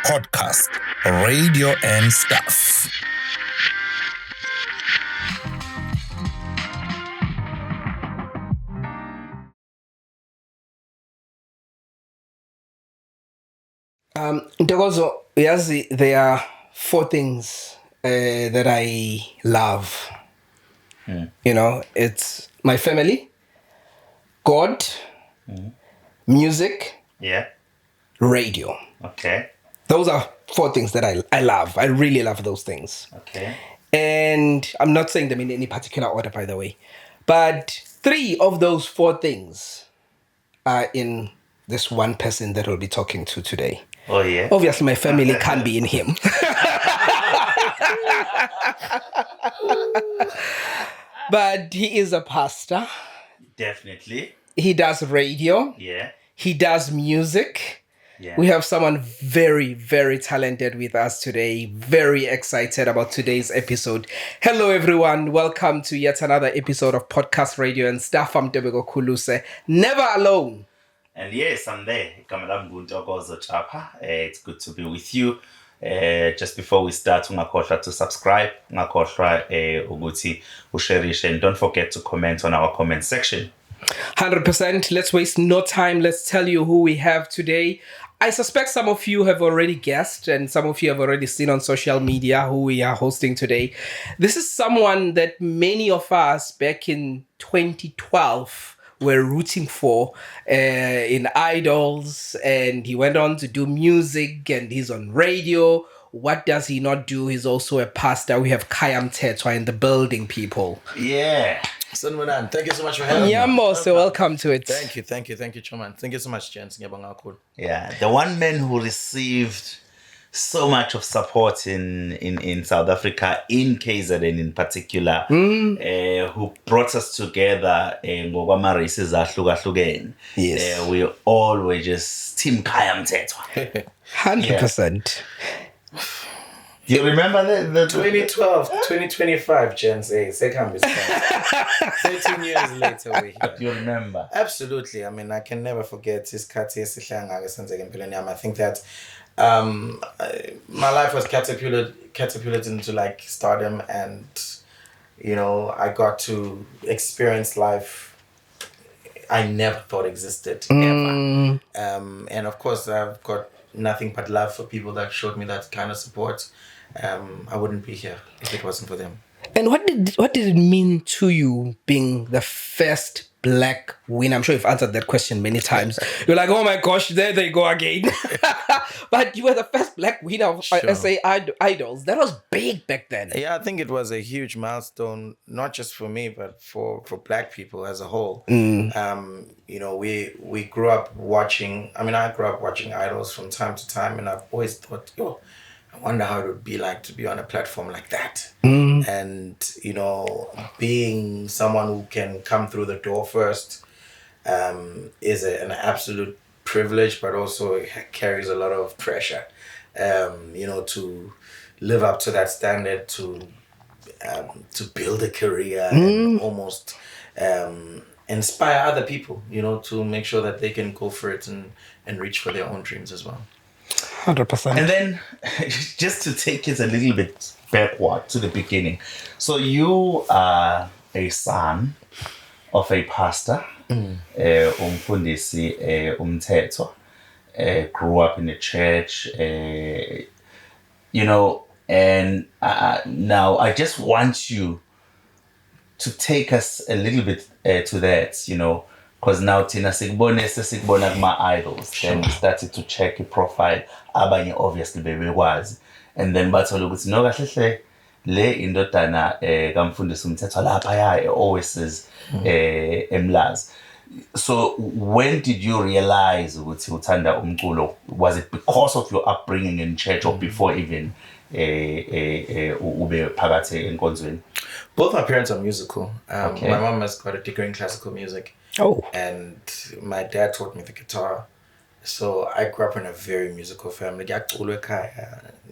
podcast, radio and stuff. Ntokozo, yazi, there are 4 things that I love. You know, it's my family, God, music, radio. Okay. Those are 4 things that I love. I really love those things. Okay. And I'm not saying them in any particular order, by the way. But 3 of those 4 things are in this one person that we'll be talking to today. Oh, yeah. Obviously, my family can't be in him. But he is a pastor. Definitely. He does radio. Yeah. He does music. Yeah. We have someone very, very talented with us today. Very excited about today's episode. Hello, everyone. Welcome to yet another episode of Podcast Radio and Stuff. I'm Mkhulumsebenzi. Never alone. And yes, I'm there. It's good to be with you. Just before we start, ungakhohlwa to subscribe, ungakhohlwa ukuthi usharishe, and don't forget to comment on our comment section. 100%. Let's waste no time. Let's tell you who we have today. I suspect some of you have already guessed and some of you have already seen on social media who we are hosting today. This is someone that many of us back in 2012 were rooting for in Idols, and he went on to do music and he's on radio. What does he not do? He's also a pastor. We have Khaya Mthethwa in the building, people. Yeah. Sanwanan, thank you so much for having me. Yamo, so welcome to it. Thank you, Choman. Thank you so much, Jens. Yeah, the one man who received so much of support in South Africa, in KZN in particular, who brought us together ngokwa races ahlukahlukene. Yes. We all were just Team Khaya Mthethwa. 100%. You remember the 2012, 2025, Jens. Second is 13 years later, we're here. You remember? Absolutely. I mean, I can never forget his I think that my life was catapulted into like stardom, and you know, I got to experience life I never thought existed ever. And of course, I've got nothing but love for people that showed me that kind of support. I wouldn't be here if it wasn't for them. And what did it mean to you being the first black winner? I'm sure you've answered that question many times. You're like, oh my gosh, there they go again. But you were the first black winner of SA Idols. That was big back then. Yeah, I think it was a huge milestone, not just for me, but for black people as a whole. You know, we grew up watching, I grew up watching Idols from time to time, and I've always thought, I wonder how it would be like to be on a platform like that. And, you know, being someone who can come through the door first is an absolute privilege, but also it carries a lot of pressure, you know, to live up to that standard, to build a career and almost inspire other people, you know, to make sure that they can go for it and reach for their own dreams as well. 100%. And then, just to take it a little bit backward to the beginning. So you are a son of a pastor, Umfundisi Mthethwa, grew up in the church, you know, and now I just want you to take us a little bit to that, you know, because now Tina Sigbona my idols. Then we started to check your profile. Abanye obviously baby was. And then bathola ukuthi no kahle le indodana kaMfundisi Mthethwa lapha always says emlazi. So when did you realize ukuthi uthanda umculo? Was it because of your upbringing in church or before even ube phakathi enkonzweni? Both my parents are musical. Okay. My mom has got a degree in classical music. Oh. And my dad taught me the guitar. So I grew up in a very musical family.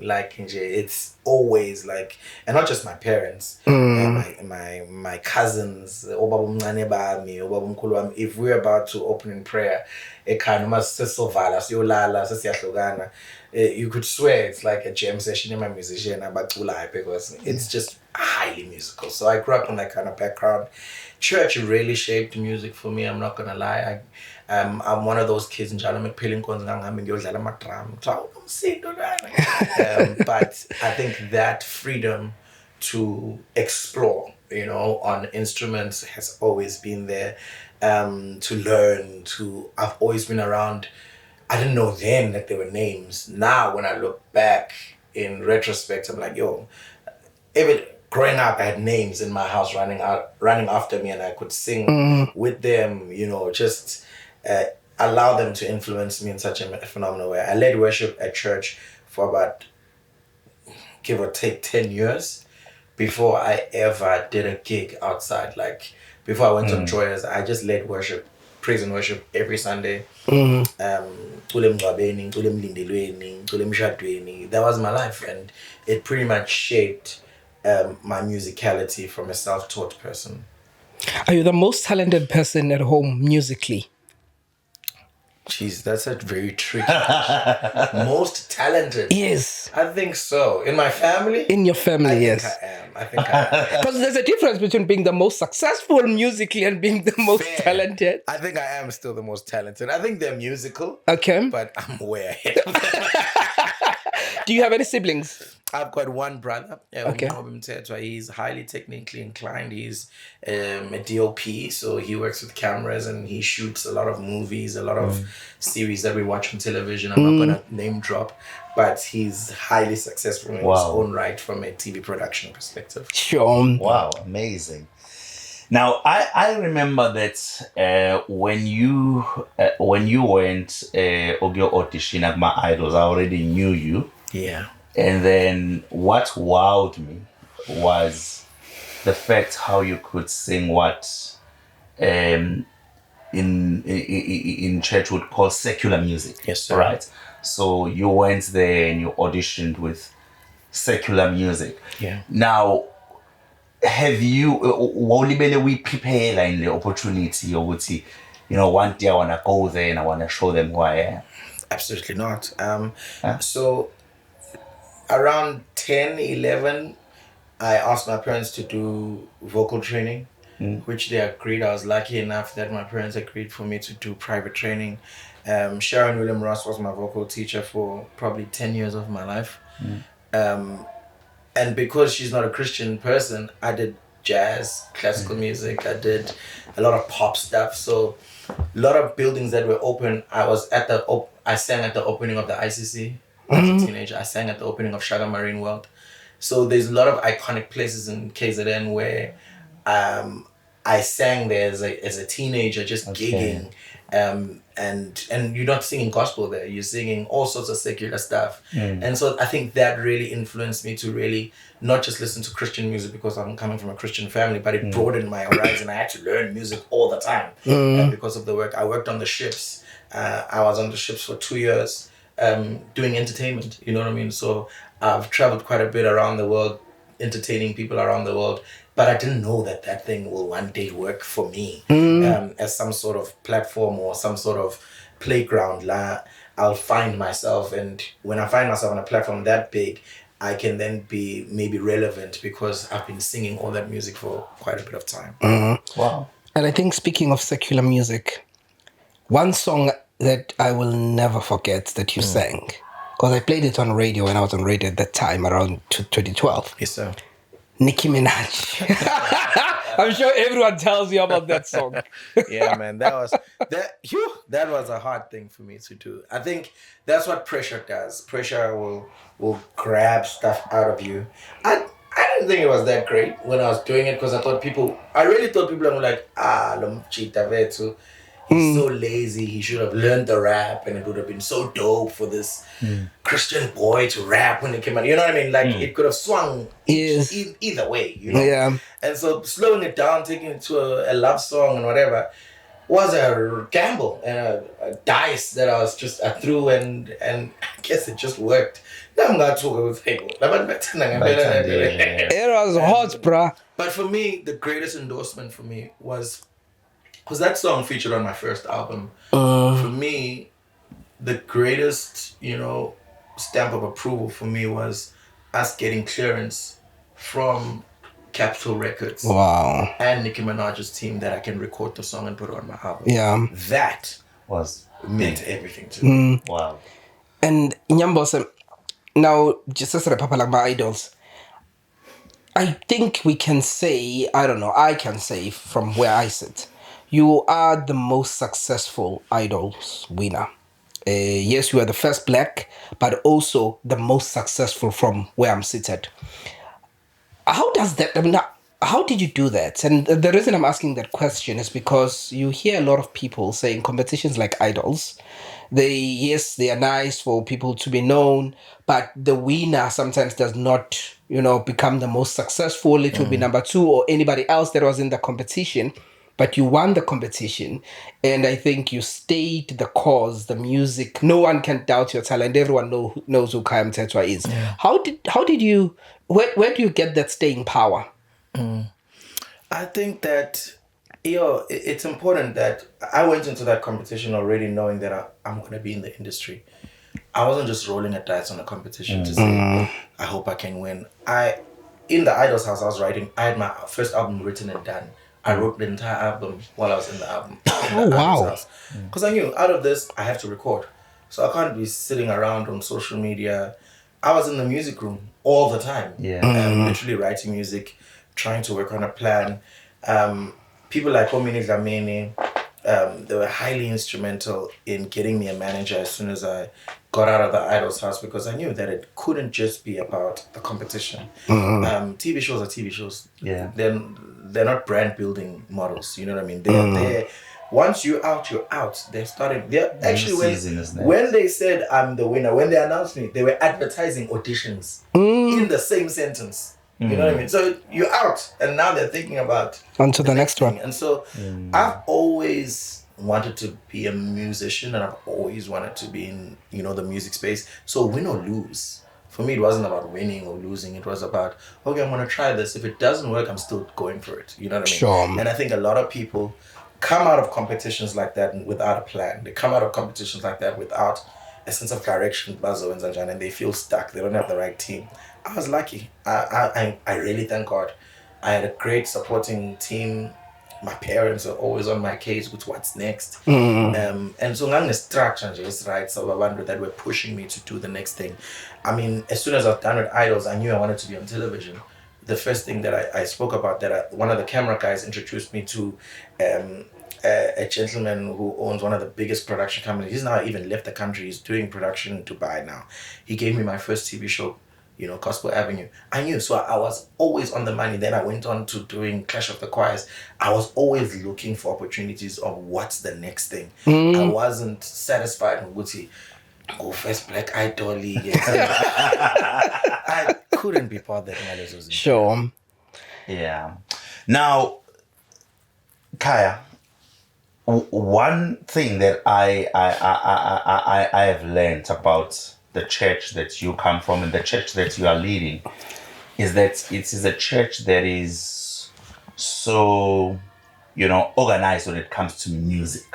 Like it's always like, and not just my parents, my cousins. If we're about to open in prayer, You could swear it's like a jam session in my musician because it's just highly musical. So I grew up in that kind of background. Church really shaped music for me, I'm not gonna lie. I'm one of those kids in Jala but I think that freedom to explore, on instruments has always been there. To learn, I've always been around. I didn't know then that there were names. Now, when I look back in retrospect, I'm like, yo, even growing up, I had names in my house running after me, and I could sing with them. Just allow them to influence me in such a phenomenal way. I led worship at church for about, give or take, 10 years before I ever did a gig outside. Like before I went on Joyous, I just led worship, praise and worship every Sunday. That was my life, and it pretty much shaped my musicality from a self-taught person. Are you the most talented person at home musically? Jeez, that's a very tricky question. Most talented? Yes. I think so. In my family? In your family, yes. I think I am. Because there's a difference between being the most successful musically and being the most talented. I think I am still the most talented. I think they're musical. Okay. But I'm way ahead of them. Do you have any siblings? I've got one brother, Okay. Mkhulumsebenzi. He's highly technically inclined. He's a DOP, so he works with cameras and he shoots a lot of movies, a lot of series that we watch on television. I'm not going to name drop, but he's highly successful in his own right from a TV production perspective. Sure. Wow, amazing. Now, I remember that when you went Ogyo audition at my idols, I already knew you. Yeah. And then what wowed me was the fact how you could sing what in church would call secular music. Yes, sir. Right. So you went there and you auditioned with secular music. Yeah. Now, have you we prepare in the opportunity or would see, one day I wanna go there and I wanna show them who I am? Absolutely not. So around 10, 11, I asked my parents to do vocal training, which they agreed. I was lucky enough that my parents agreed for me to do private training. Sharon William Ross was my vocal teacher for probably 10 years of my life. And because she's not a Christian person, I did jazz, classical music. I did a lot of pop stuff. So a lot of buildings that were open, I sang at the opening of the ICC. As a teenager, I sang at the opening of Shaga Marine World. So there's a lot of iconic places in KZN where I sang there as a teenager, just gigging. And you're not singing gospel there, you're singing all sorts of secular stuff. And so I think that really influenced me to really not just listen to Christian music because I'm coming from a Christian family, but it broadened my horizon. I had to learn music all the time. And because of the work, I worked on the ships. I was on the ships for 2 years. Doing entertainment, you know what I mean? So I've traveled quite a bit around the world, entertaining people around the world, but I didn't know that thing will one day work for me as some sort of platform or some sort of playground. I'll find myself, and when I find myself on a platform that big, I can then be maybe relevant because I've been singing all that music for quite a bit of time. Wow. And I think speaking of secular music, one song that I will never forget that you sang, because I played it on radio when I was on radio at that time, around 2012. Yes, sir. Nicki Minaj. I'm sure everyone tells you about that song. Yeah, man, that was a hard thing for me to do. I think that's what pressure does. Pressure will grab stuff out of you. I didn't think it was that great when I was doing it because I really thought people were like, he's so lazy, he should have learned the rap and it would have been so dope for this Christian boy to rap when it came out. You know what I mean? Like it could have swung either way, you know? Yeah. And so slowing it down, taking it to a love song and whatever was a gamble and a dice that I threw and I guess it just worked. I'm not talking with people. It was hot, bruh. But for me, the greatest endorsement for me was Because that song featured on my first album. For me, the greatest, stamp of approval for me was us getting clearance from Capitol Records. Wow. And Nicki Minaj's team that I can record the song and put it on my album. Yeah. That was meant everything to me. Wow. And Nyambose, now, just as a papa like my idols, I think we can say, I can say from where I sit, you are the most successful idols winner. Yes, you are the first black, but also the most successful from where I'm seated. How does that, how did you do that? And the reason I'm asking that question is because you hear a lot of people saying competitions like idols, they are nice for people to be known, but the winner sometimes does not, become the most successful. It will be number two or anybody else that was in the competition. But you won the competition, and I think you stayed the cause, the music. No one can doubt your talent. Everyone knows who Khaya Mthethwa is. Yeah. How did you? Where do you get that staying power? I think that it's important that I went into that competition already knowing that I'm going to be in the industry. I wasn't just rolling a dice on a competition to say I hope I can win. In the Idols house I was writing. I had my first album written and done. I wrote the entire album while I was in the album. Wow. Because I knew out of this, I have to record. So I can't be sitting around on social media. I was in the music room all the time. Yeah. Literally writing music, trying to work on a plan. People like Omini Dlamini, they were highly instrumental in getting me a manager as soon as I got out of the Idols house, because I knew that it couldn't just be about the competition. TV shows are TV shows. Yeah. They're not brand building models. You know what I mean? They're once you're out, you're out. They're actually when they said I'm the winner, when they announced me, they were advertising auditions in the same sentence. You know what I mean? So you're out, and now they're thinking about on to the next one. And so I've always wanted to be a musician, and I've always wanted to be in the music space. So win or lose, for me it wasn't about winning or losing. It was about, okay, I'm gonna try this. If it doesn't work, I'm still going for it. You know what I mean? Sure. And I think a lot of people come out of competitions like that without a plan. They come out of competitions like that without a sense of direction, and they feel stuck. They don't have the right team. I was lucky. I really thank God. I had a great supporting team. My parents are always on my case with what's next. And so the structure is right. So I wonder that were pushing me to do the next thing. I mean, as soon as I was done with Idols, I knew I wanted to be on television. The first thing that I spoke about, one of the camera guys introduced me to a gentleman who owns one of the biggest production companies. He's now even left the country. He's doing production in Dubai now. He gave me my first TV show, Gospel Avenue. I knew, so I was always on the money. Then I went on to doing Clash of the Choirs. I was always looking for opportunities of what's the next thing. I wasn't satisfied with Gucci. Go first Black Idol League. I couldn't be bothered. Sure. Yeah. Now, Khaya, one thing that I have learned about the church that you come from and the church that you are leading is that it is a church that is so, organized when it comes to music.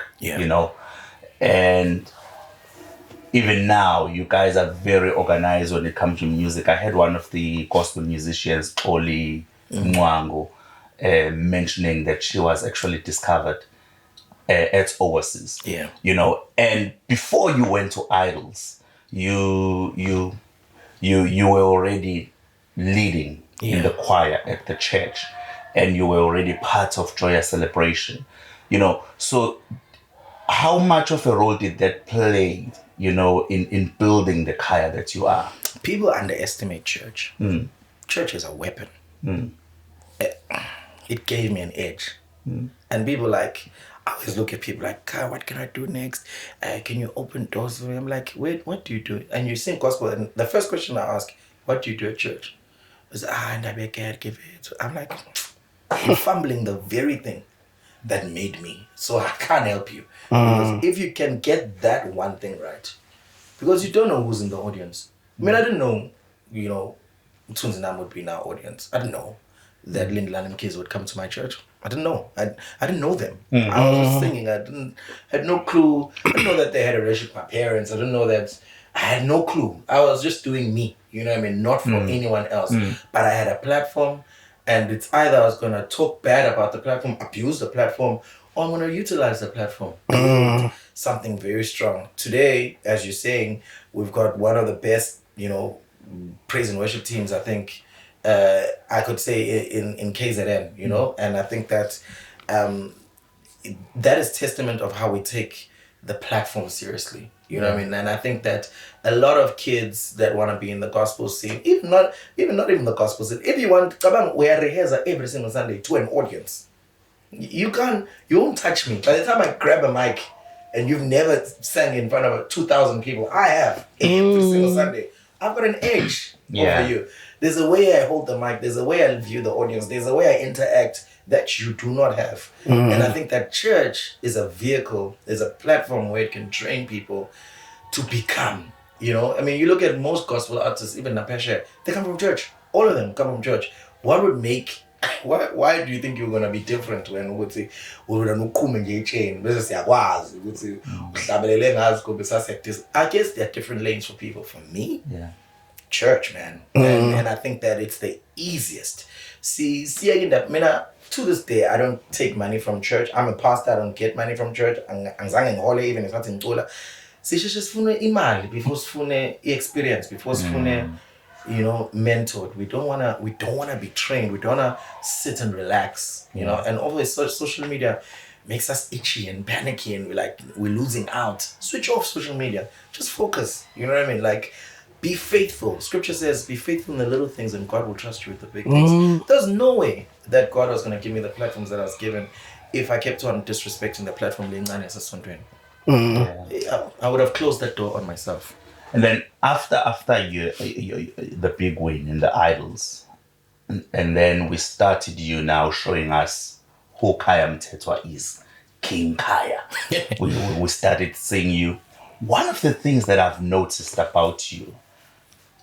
And even now, you guys are very organized when it comes to music. I heard one of the gospel musicians, Oli Mwango, mentioning that she was actually discovered at Oasis. Yeah. And before you went to Idols, you were already leading in the choir at the church, and you were already part of Joyous Celebration. So how much of a role did that play, in building the Khaya that you are? People underestimate church. Church is a weapon. It gave me an edge. And people I always look at people like, Khaya, what can I do next? Can you open doors for me? I'm like, wait, what do you do? And you sing gospel, and the first question I ask, what do you do at church? Is and I can't give it. I'm like, you're fumbling the very thing that made me. So I can't help you. Because if you can get that one thing right, because you don't know who's in the audience. I mean, I didn't know, Tunzinam would be in our audience. I didn't know that Lindeland kids would come to my church. I didn't know. I didn't know them. I was just singing. Had no clue. I didn't know that they had a relationship with my parents. I didn't know that. I had no clue. I was just doing me. You know what I mean? Not for anyone else. But I had a platform, and it's either I was gonna talk bad about the platform, abuse the platform, or I'm gonna utilize the platform. Something very strong. Today, as you're saying, we've got one of the best, praise and worship teams, I think, I could say in KZN, and I think that that is testament of how we take the platform seriously. You know what I mean? And I think that a lot of kids that want to be in the gospel scene, even not even the gospel scene, if you want, we are rehearsal every single Sunday to an audience. You won't touch me. By the time I grab a mic and you've never sang in front of 2,000 people, I have every single Sunday. I've got an edge over you. There's a way I hold the mic. There's a way I view the audience. There's a way I interact that you do not have. And I think that church is a vehicle, is a platform where it can train people to become, I mean, you look at most gospel artists, even Napesha, they come from church. All of them come from church. What would make, why do you think you're going to be different when we would say, I guess there are different lanes for people. For me, church, man. And I think that it's the easiest. See, to this day, I don't take money from church. I'm a pastor, I don't get money from church. Even if it's in Tola. See, just fune imali before fune experience, before fune, mentored. We don't wanna be trained. We don't wanna sit and relax, and always social media makes us itchy and panicky, and we're losing out. Switch off social media. Just focus. You know what I mean? Like, be faithful. Scripture says, be faithful in the little things and God will trust you with the big things. There's no way that God was going to give me the platforms that I was given if I kept on disrespecting the platform. I would have closed that door on myself. And then after you the big win in the Idols, and then we started you now showing us who Khaya Mthethwa is, King Khaya. we started seeing you. One of the things that I've noticed about you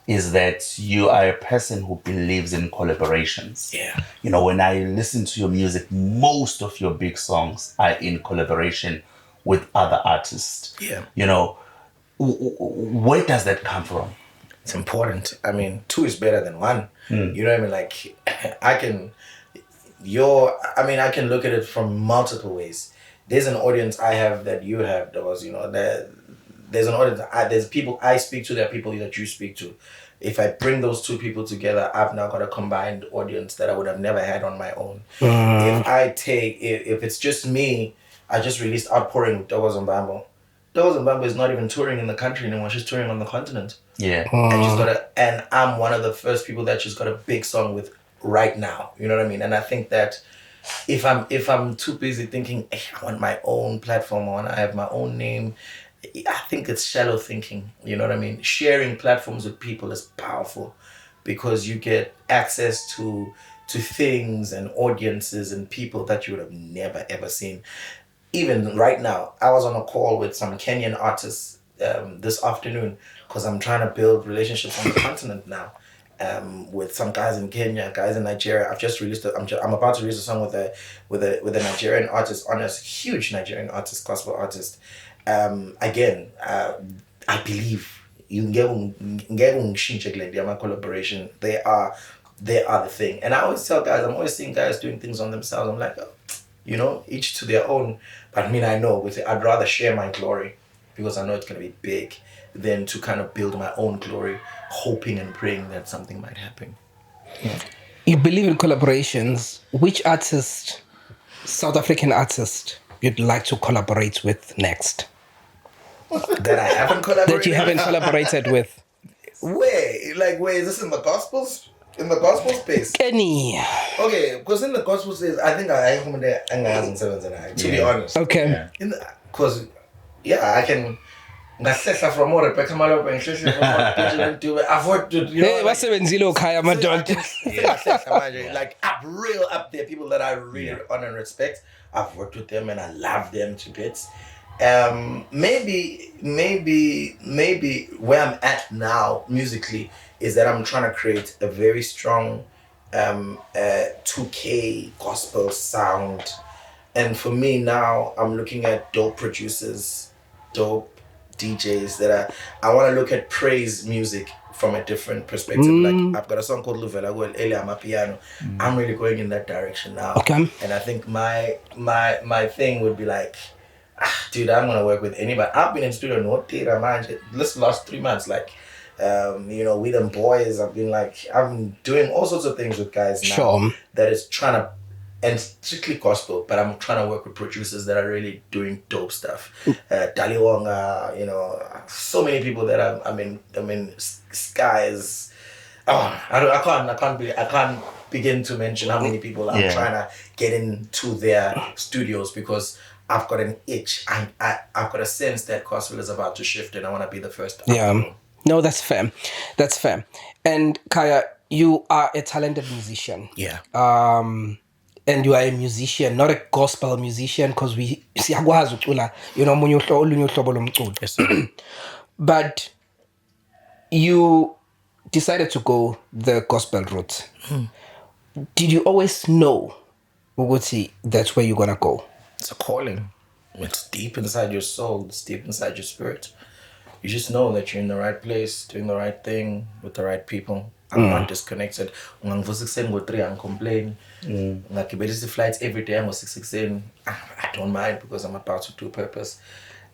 is that you are a person who believes in collaborations. Yeah. When I listen to your music, most of your big songs are in collaboration with other artists. Yeah. Where does that come from? It's important. I mean, 2 is better than 1. You know what I mean? Like, I can look at it from multiple ways. There's an audience I have that you have. There's an audience. There's people I speak to. There are people that you speak to. If I bring those 2 people together, I've now got a combined audience that I would have never had on my own. If it's just me, I just released Outpouring with Dogo Zimbabwe. Dogo Zimbabwe is not even touring in the country anymore. She's touring on the continent. Yeah. And I'm one of the first people that she's got a big song with right now. You know what I mean? And I think that if I'm too busy thinking, hey, I want my own platform, I have my own name, I think it's shallow thinking. You know what I mean? Sharing platforms with people is powerful because you get access to things and audiences and people that you would have never ever seen. Even right now, I was on a call with some Kenyan artists this afternoon because I'm trying to build relationships on the continent now. With some guys in Kenya, guys in Nigeria. I've just released I'm about to release a song with a Nigerian artist, honest, huge Nigerian artist, gospel artist. Again, I believe my collaboration. They are the thing. And I always tell guys, I'm always seeing guys doing things on themselves. I'm like, each to their own. But I know I'd rather share my glory because I know it's gonna be big than to kind of build my own glory, hoping and praying that something might happen. Yeah. You believe in collaborations. Which artist, South African artist, you'd like to collaborate with next? That I haven't collaborated? That you haven't collaborated with? Where is this in the Gospels? In the gospel space? Any. Okay, because in the gospel space, I think I am there to be honest. Okay. Because, I can... from more Rebecca Malope and I've worked with, Hey, what's the Benzilo Khaya Mthethwa? Like, I'm real up there, people that I really honor and respect. I've worked with them and I love them to bits. Maybe where I'm at now musically is that I'm trying to create a very strong 2K gospel sound. And for me now, I'm looking at dope producers, dope DJs I want to look at praise music from a different perspective. Like I've got a song called Luvela Go Elia My Piano. I'm really going in that direction now. Okay. And I think my thing would be like, dude, I'm gonna work with anybody. I've been in studio no theater man. This last 3 months, like with them boys, I've been doing all sorts of things with guys now that is trying to, and strictly gospel, but I'm trying to work with producers that are really doing dope stuff. Dali Wonga, so many people that I mean, skies. Oh, I can't begin to mention how many people I'm trying to get into their studios because I've got an itch. I've got a sense that gospel is about to shift, and I want to be the first. No, that's fair. That's fair. And Khaya, you are a talented musician. Yeah. And you are a musician, not a gospel musician, because we siyakwazi ucula, olunye uhlobo lomculo. Yes, sir. But you decided to go the gospel route. Did you always know ukuthi that's where you're gonna go? It's a calling. It's deep inside your soul. It's deep inside your spirit. You just know that you're in the right place, doing the right thing with the right people. I'm not disconnected. I'm complaining. Like the flights every day. I'm 6 in. I don't mind because I'm about to do purpose.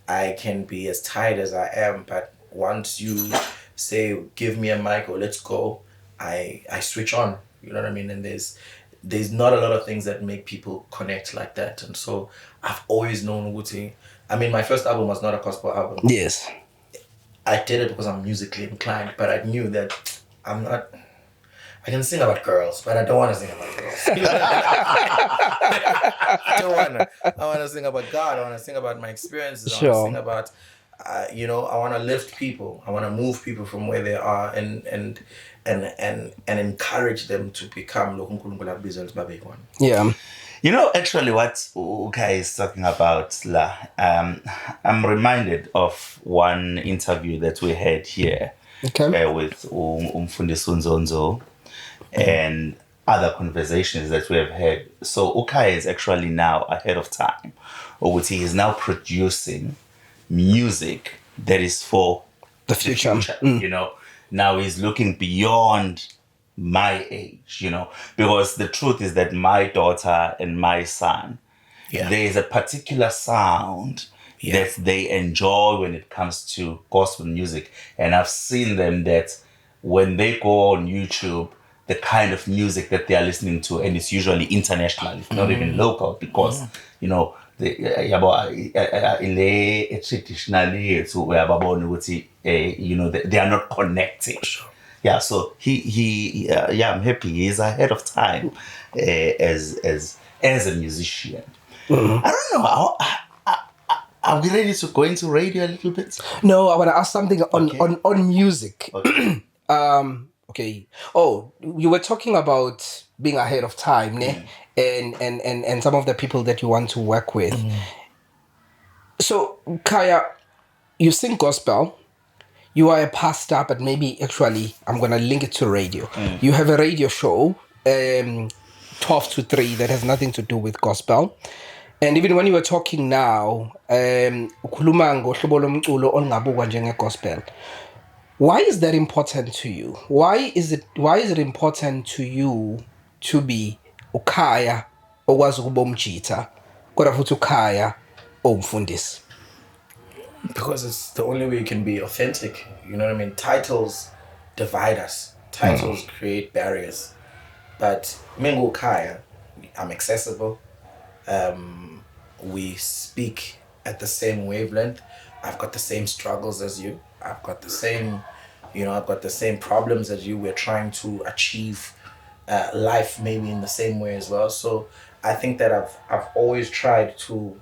I can be as tired as I am, but once you say, give me a mic or let's go, I switch on. You know what I mean? And there's not a lot of things that make people connect like that. And so I've always known Wuti. I mean, my first album was not a gospel album. Yes. I did it because I'm musically inclined, but I knew that I'm not. I can sing about girls, but I don't want to sing about girls. I don't want to. I want to sing about God. I want to sing about my experiences. I want to sing about, I want to lift people. I want to move people from where they are and encourage them to become. Yeah. Actually, what Ukai is talking about, I'm reminded of one interview that we had here with Mfundisi Nzonzo and other conversations that we have had. So Ukai is actually now ahead of time, or he is now producing music that is for the future. Now he's looking beyond my age, because the truth is that my daughter and my son, there is a particular sound that they enjoy when it comes to gospel music. And I've seen them that when they go on YouTube, the kind of music that they are listening to, and it's usually international, if not even local, because, traditionally, they are not connected. Yeah, so I'm happy he's ahead of time as a musician. I don't know. Are we ready to go into radio a little bit? No, I want to ask something on music. Okay. Okay. Oh, you were talking about being ahead of time, ne? And some of the people that you want to work with. So, Khaya, you sing gospel. You are a pastor, but maybe actually I'm going to link it to radio. You have a radio show, 12 to 3, that has nothing to do with gospel. And even when you were talking now, ukhuluma ngohlobo lomculo olungabukwa njenge-gospel. Why is that important to you? Why is it important to you to be ukhaya okwazi ukuba umjita kodwa futhi ukhaya owumfundisi? Because it's the only way you can be authentic. You know what I mean? Titles divide us. Titles create barriers. But Mingo Khaya, I'm accessible. We speak at the same wavelength. I've got the same struggles as you. I've got the same, problems as you. We're trying to achieve life maybe in the same way as well. So I think that I've always tried to.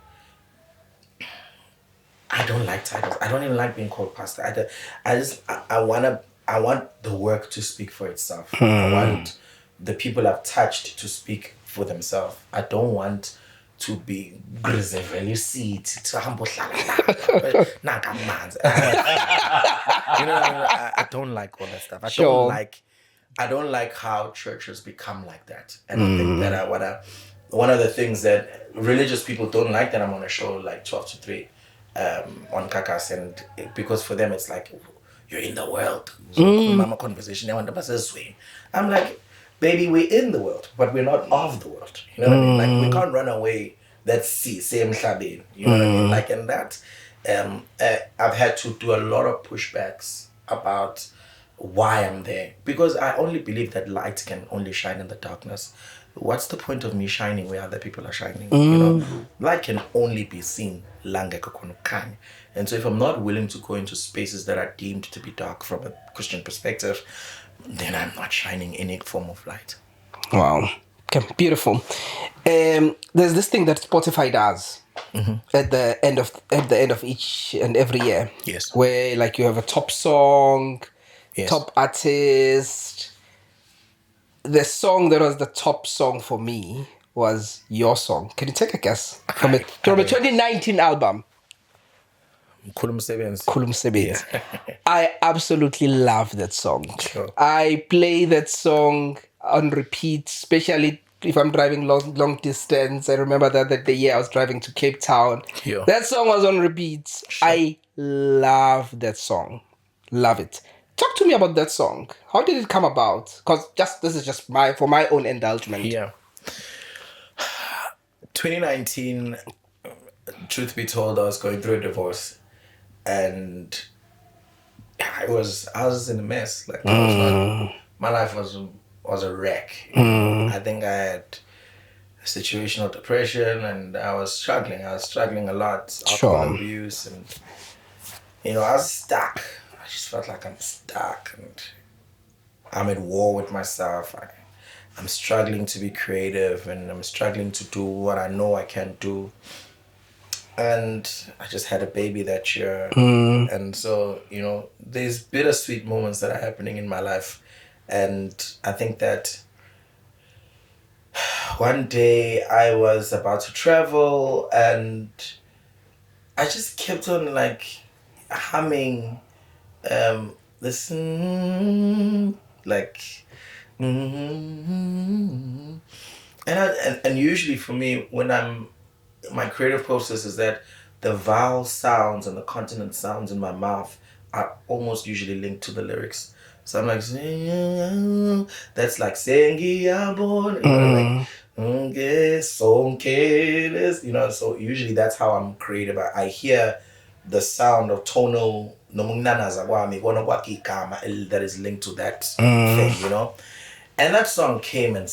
I don't like titles. I don't even like being called pastor. I want the work to speak for itself. I want the people I've touched to speak for themselves. I don't want to be really seat to humble. You know what I mean? I don't like all that stuff. I don't like I don't like how churches become like that. And I think that one of the things that religious people don't like that I'm on a show like 12 to 3 on Kakas, and because for them it's like, you're in the world. Mama conversation. I'm like, baby, we're in the world, but we're not of the world. You know what I mean? Like, we can't run away. That's same Shabin. You know what I mean? Like, and that, I've had to do a lot of pushbacks about why I'm there, because I only believe that light can only shine in the darkness. What's the point of me shining where other people are shining? You know, light can only be seen lange kakonukanye. And so if I'm not willing to go into spaces that are deemed to be dark from a Christian perspective, then I'm not shining any form of light. Wow. Okay, beautiful. There's this thing that Spotify does at the end of each and every year. Yes. Where like you have a top song, Yes. top artist. The song that was the top song for me was your song. Can you take a guess? From a 2019 album. Mkhulumsebenzi. Mkhulumsebenzi. I absolutely love that song. Sure. I play that song on repeat, especially if I'm driving long distance. I remember that the year I was driving to Cape Town. Yeah. That song was on repeat. Sure. I love that song. Love it. Talk to me about that song. How did it come about? Because this is just for my own indulgence. Yeah. 2019, truth be told, I was going through a divorce, and I was in a mess. Like, I was not, my life was a wreck. I think I had a situational depression, and I was struggling a lot. Alcohol abuse, and I was stuck. I just felt like I'm stuck, and I'm at war with myself. I'm struggling to be creative, and I'm struggling to do what I know I can't do. And I just had a baby that year. And so, there's bittersweet moments that are happening in my life. And I think that one day I was about to travel, and I just kept on like humming this and usually for me, when my creative process is that the vowel sounds and the consonant sounds in my mouth are almost usually linked to the lyrics. So I'm like, that's like saying, so usually that's how I'm creative. I hear the sound of tonal that is linked to that thing, And that song came, and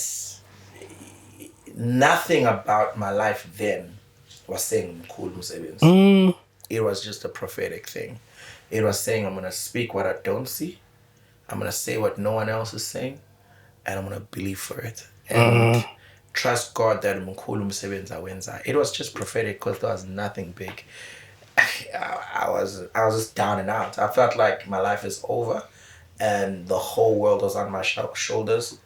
nothing about my life then was saying Mkhulumsebenzi. It was just a prophetic thing. It was saying, I'm going to speak what I don't see. I'm going to say what no one else is saying. And I'm going to believe for it. And trust God that Mkhulumsebenzi awenza. It was just prophetic because there was nothing big. I was just down and out. I felt like my life is over and the whole world was on my shoulders.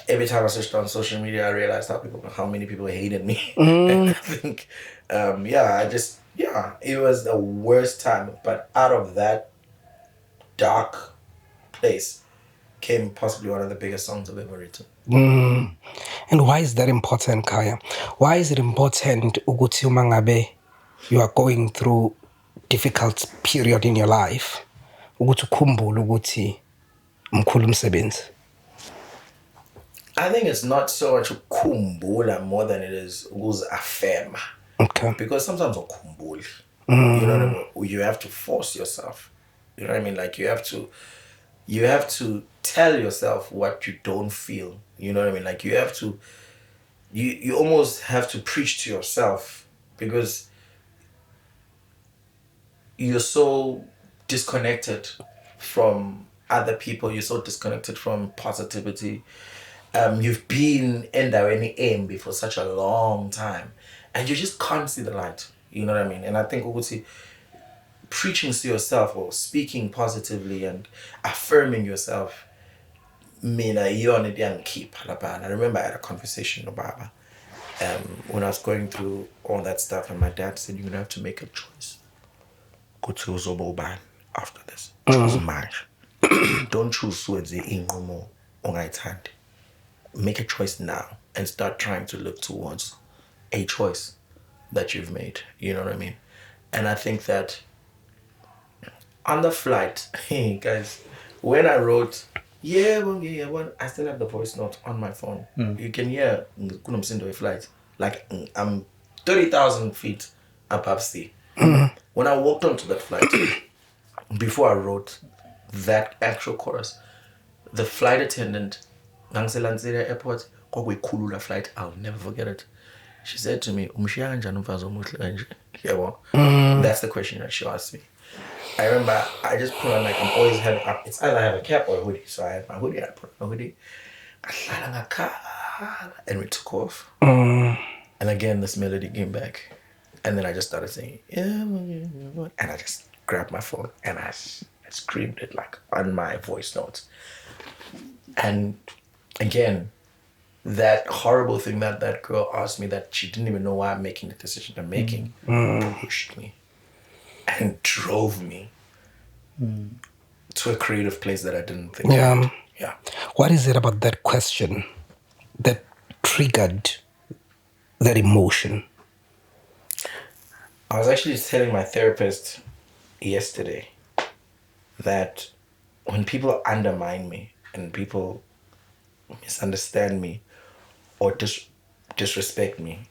Every time I switched on social media, I realized how many people hated me. And I think, it was the worst time. But out of that dark place came possibly one of the biggest songs I've ever written. And why is that important, Khaya? Why is it important, ukuthi uma ngabe you are going through difficult period in your life, ukuthi ukhumbule ukuthi Mkhulumsebenzi? I think it's not so much ukhumbula more than it is ukuzafema. Okay. Because sometimes ukhumbuli. You know what I mean? You have to force yourself. You know what I mean? Like you have to tell yourself what you don't feel. You know what I mean? Like you have to, you almost have to preach to yourself because you're so disconnected from other people. You're so disconnected from positivity. You've been in the aim for such a long time and you just can't see the light. You know what I mean? And I think Uguti, preaching to yourself or speaking positively and affirming yourself, I remember I had a conversation with Baba when I was going through all that stuff, and my dad said, you're going to have to make a choice. Go to Zoboban after this. Choose marriage. don't choose with the inqumo ongayithandi. Make a choice now and start trying to look towards a choice that you've made. You know what I mean? And I think that on the flight, hey guys, when I wrote, I still have the voice note on my phone. You can hear Mkhulumsebenzi flight. Like I'm 30,000 feet above sea. When I walked onto that flight, before I wrote that actual chorus, the flight attendant, Nangselanzira Airport, kwakuyikhulula flight, I'll never forget it. She said to me, "Umshiya kanjani umfazi omuhle kanje?" Yabo. That's the question that she asked me. I remember I just put on like I'm always having it's either I have a cap or a hoodie. So I had my hoodie, I put on a hoodie. And we took off. And again this melody came back. And then I just started saying, and I just grabbed my phone and I screamed it like on my voice notes. And again, that horrible thing that girl asked me that she didn't even know why I'm making the decision I'm making pushed me and drove me to a creative place that I didn't think I would. Yeah. What is it about that question that triggered that emotion? I was actually telling my therapist yesterday that when people undermine me and people misunderstand me or disrespect me,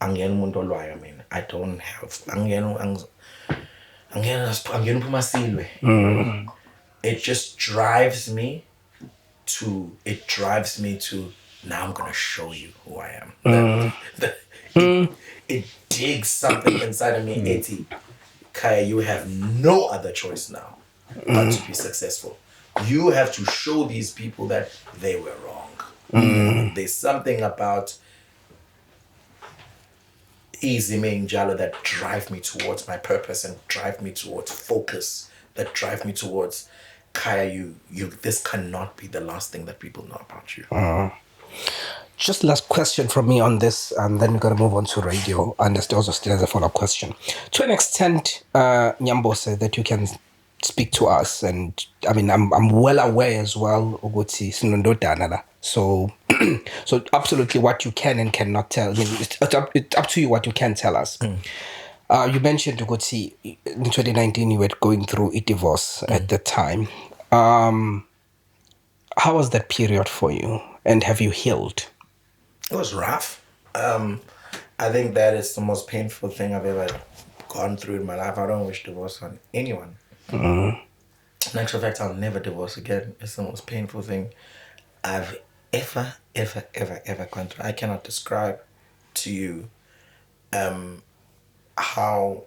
I mean, I don't have it just drives me to now I'm gonna show you who I am. It digs something inside of me. Eti, Khaya, you have no other choice now but to be successful. You have to show these people that they were wrong. There's something about Izime Njalo that drive me towards my purpose and drive me towards focus, that drive me towards Khaya, you this cannot be the last thing that people know about you. Just last question from me on this, and then we're going to move on to radio. And there's also still as a follow-up question. To an extent, Nyambo said that you can speak to us, and I mean, I'm well aware as well, Uguti Sinundodanala. So, so absolutely what you can and cannot tell. I mean, it's up to you what you can tell us. You mentioned, Uguti, in 2019 you were going through a divorce at the time. How was that period for you, and have you healed? It was rough. I think that is the most painful thing I've ever gone through in my life. I don't wish divorce on anyone. In actual fact, I'll never divorce again. It's the most painful thing I've ever gone through. I cannot describe to you how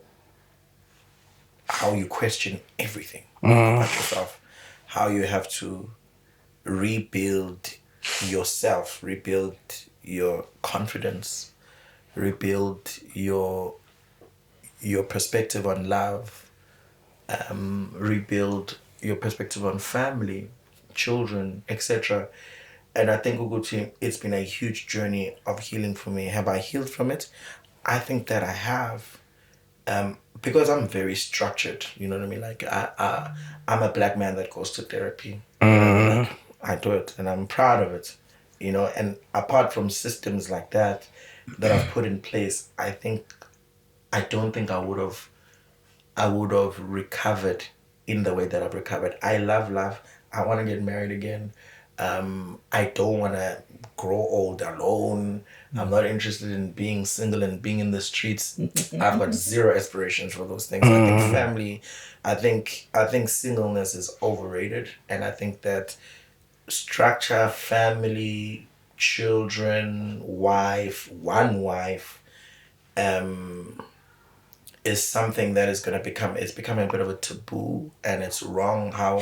you question everything about yourself, how you have to rebuild yourself, rebuild your confidence, rebuild your perspective on love, rebuild your perspective on family, children, etc. And I think, Uguti, it's been a huge journey of healing for me. Have I healed from it? I think that I have. Because I'm very structured, you know what I mean? Like, I'm a black man that goes to therapy. Like, I do it, and I'm proud of it, you know? And apart from systems like that I've put in place, I don't think I would have recovered in the way that I've recovered. I love love. I want to get married again. I don't want to grow old alone. I'm not interested in being single and being in the streets. I've got zero aspirations for those things. I think family, I think singleness is overrated, and I think that structure, family, children, one wife, is something that is going to it's becoming a bit of a taboo, and it's wrong how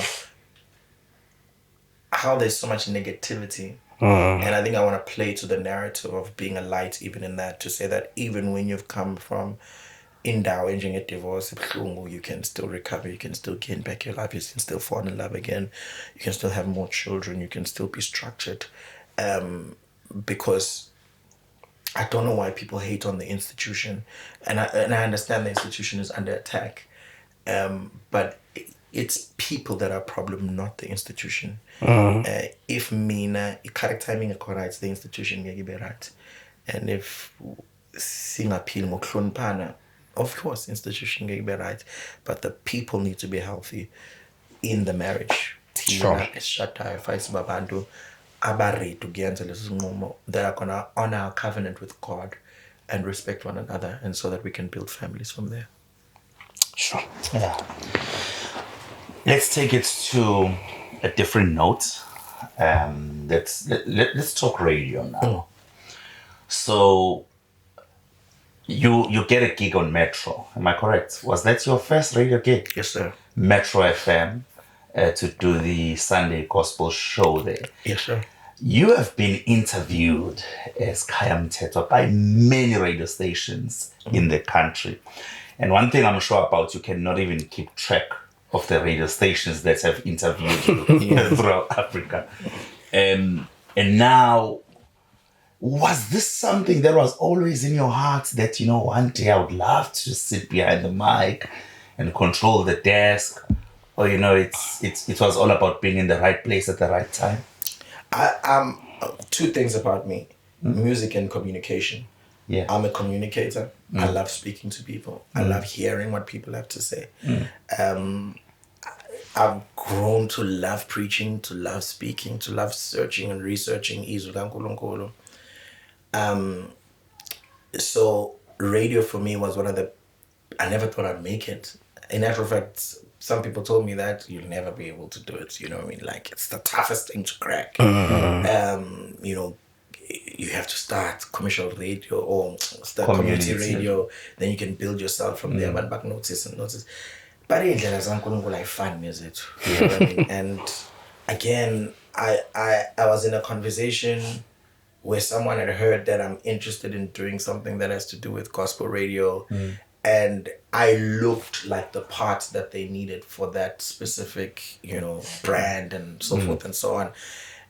there's so much negativity. And I think I want to play to the narrative of being a light even in that, to say that even when you've come from indawo ending a divorce, you can still recover, you can still gain back your life, you can still fall in love again, you can still have more children, you can still be structured. Because I don't know why people hate on the institution, and I understand the institution is under attack, but it's people that are problem, not the institution. If mina correct timing it's the institution ngeke ibe right. And if singaphili ngokuhloniphana, of course institution ngeke ibe right, but the people need to be healthy in the marriage. Sure. Esishadayo fayisiba abantu abaready ukuyenza leso sinqumo, they are gonna honor our covenant with God and respect one another, and so that we can build families from there. Sure. Yeah. Let's take it to a different note. Let's talk radio now. So you get a gig on Metro, am I correct? Was that your first radio gig? Yes, sir. Metro FM, to do the Sunday gospel show there. Yes, sir. You have been interviewed as Khaya Mthethwa by many radio stations in the country. And one thing I'm sure about, you cannot even keep track of the radio stations that have interviewed you throughout Africa. And now, was this something that was always in your heart that, one day I would love to sit behind the mic and control the desk? Or, it was all about being in the right place at the right time? Two things about me: music and communication. Yeah. I'm a communicator. I love speaking to people. I love hearing what people have to say. I've grown to love preaching, to love speaking, to love searching and researching izwi laNkulunkulu. So radio for me was one of the, I never thought I'd make it. In actual fact, some people told me that you'll never be able to do it. You know what I mean? Like, it's the toughest thing to crack. You have to start commercial radio or start community radio. Then you can build yourself from there. But back notice. But I find music. You know what I mean? And again, I was in a conversation where someone had heard that I'm interested in doing something that has to do with gospel radio. And I looked like the part that they needed for that specific, brand and so forth and so on.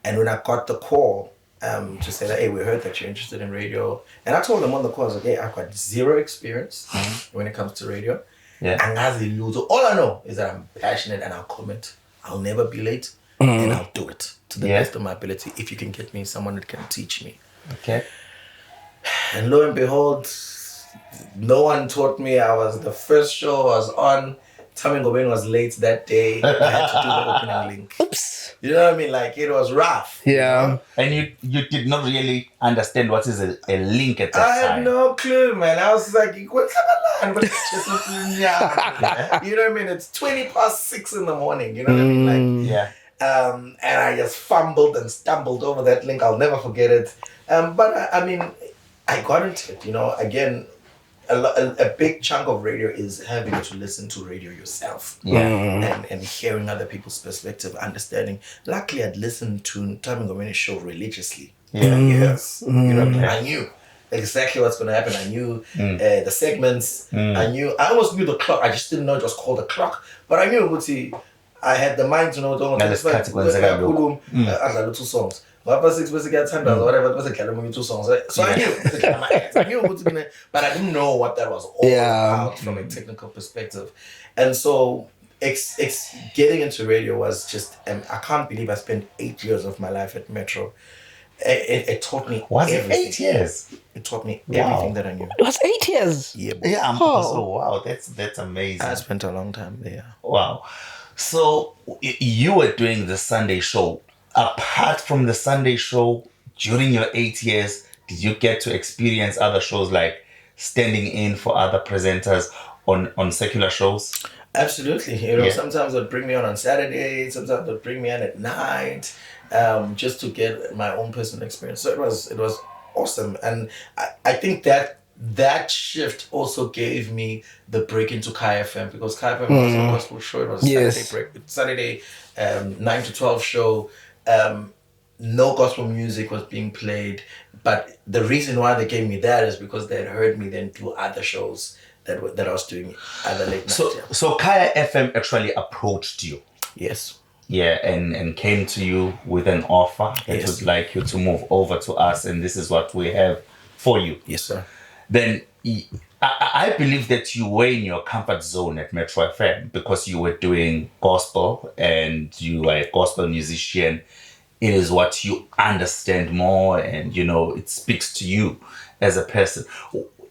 And when I got the call to say that, hey, we heard that you're interested in radio. And I told them on the call, I was like, hey, I've got zero experience when it comes to radio. Yeah. And all I know is that I'm passionate and I'll commit. I'll never be late and I'll do it to the best of my ability if you can get me someone that can teach me. Okay. And lo and behold, no one taught me. I was the first show I was on. Tommy Ngobeni was late that day. I had to do the opening link. Oops. You know what I mean? Like, it was rough. Yeah. And you did not really understand what is a link at that I time. had no clue, man. I was like, what's going on? You know what I mean? It's 6:20 in the morning. You know what I mean? Like, Yeah. And I just fumbled and stumbled over that link. I'll never forget it. But I mean, I got into it. Again, a big chunk of radio is having to listen to radio yourself. Yeah. And hearing other people's perspective, understanding. Luckily, I'd listened to Tommy Ngobeni's show religiously. Yeah. Yes. I knew exactly what's going to happen. I knew the segments. I almost knew the clock. I just didn't know it was called a clock. But I knew I had the mind to know two songs. But 6 was against $10 or whatever. It was a Calamity 2 songs. So I knew. But I didn't know what that was all about from a technical perspective. And so getting into radio was just, I can't believe I spent 8 years of my life at Metro. It taught me everything. 8 years? It taught me everything that I knew. It was 8 years. Yeah. Yeah. So wow, that's amazing. I spent a long time there. Wow. So you were doing the Sunday show. Apart from the Sunday show, during your 8 years, did you get to experience other shows like standing in for other presenters on secular shows? Absolutely. Sometimes they'd bring me on Saturday, sometimes they'd bring me on at night, just to get my own personal experience. So it was awesome. And I think that shift also gave me the break into Khaya FM, because Khaya FM was a gospel show. It was a Saturday 9 to 12 show. No gospel music was being played, but the reason why they gave me that is because they had heard me then do other shows that I was doing other late nights. So Khaya FM actually approached you. Yes. Yeah, and came to you with an offer that would like you to move over to us, and this is what we have for you. Yes, sir. then I believe that you were in your comfort zone at Metro FM because you were doing gospel and you are a gospel musician. It is what you understand more, and it speaks to you as a person.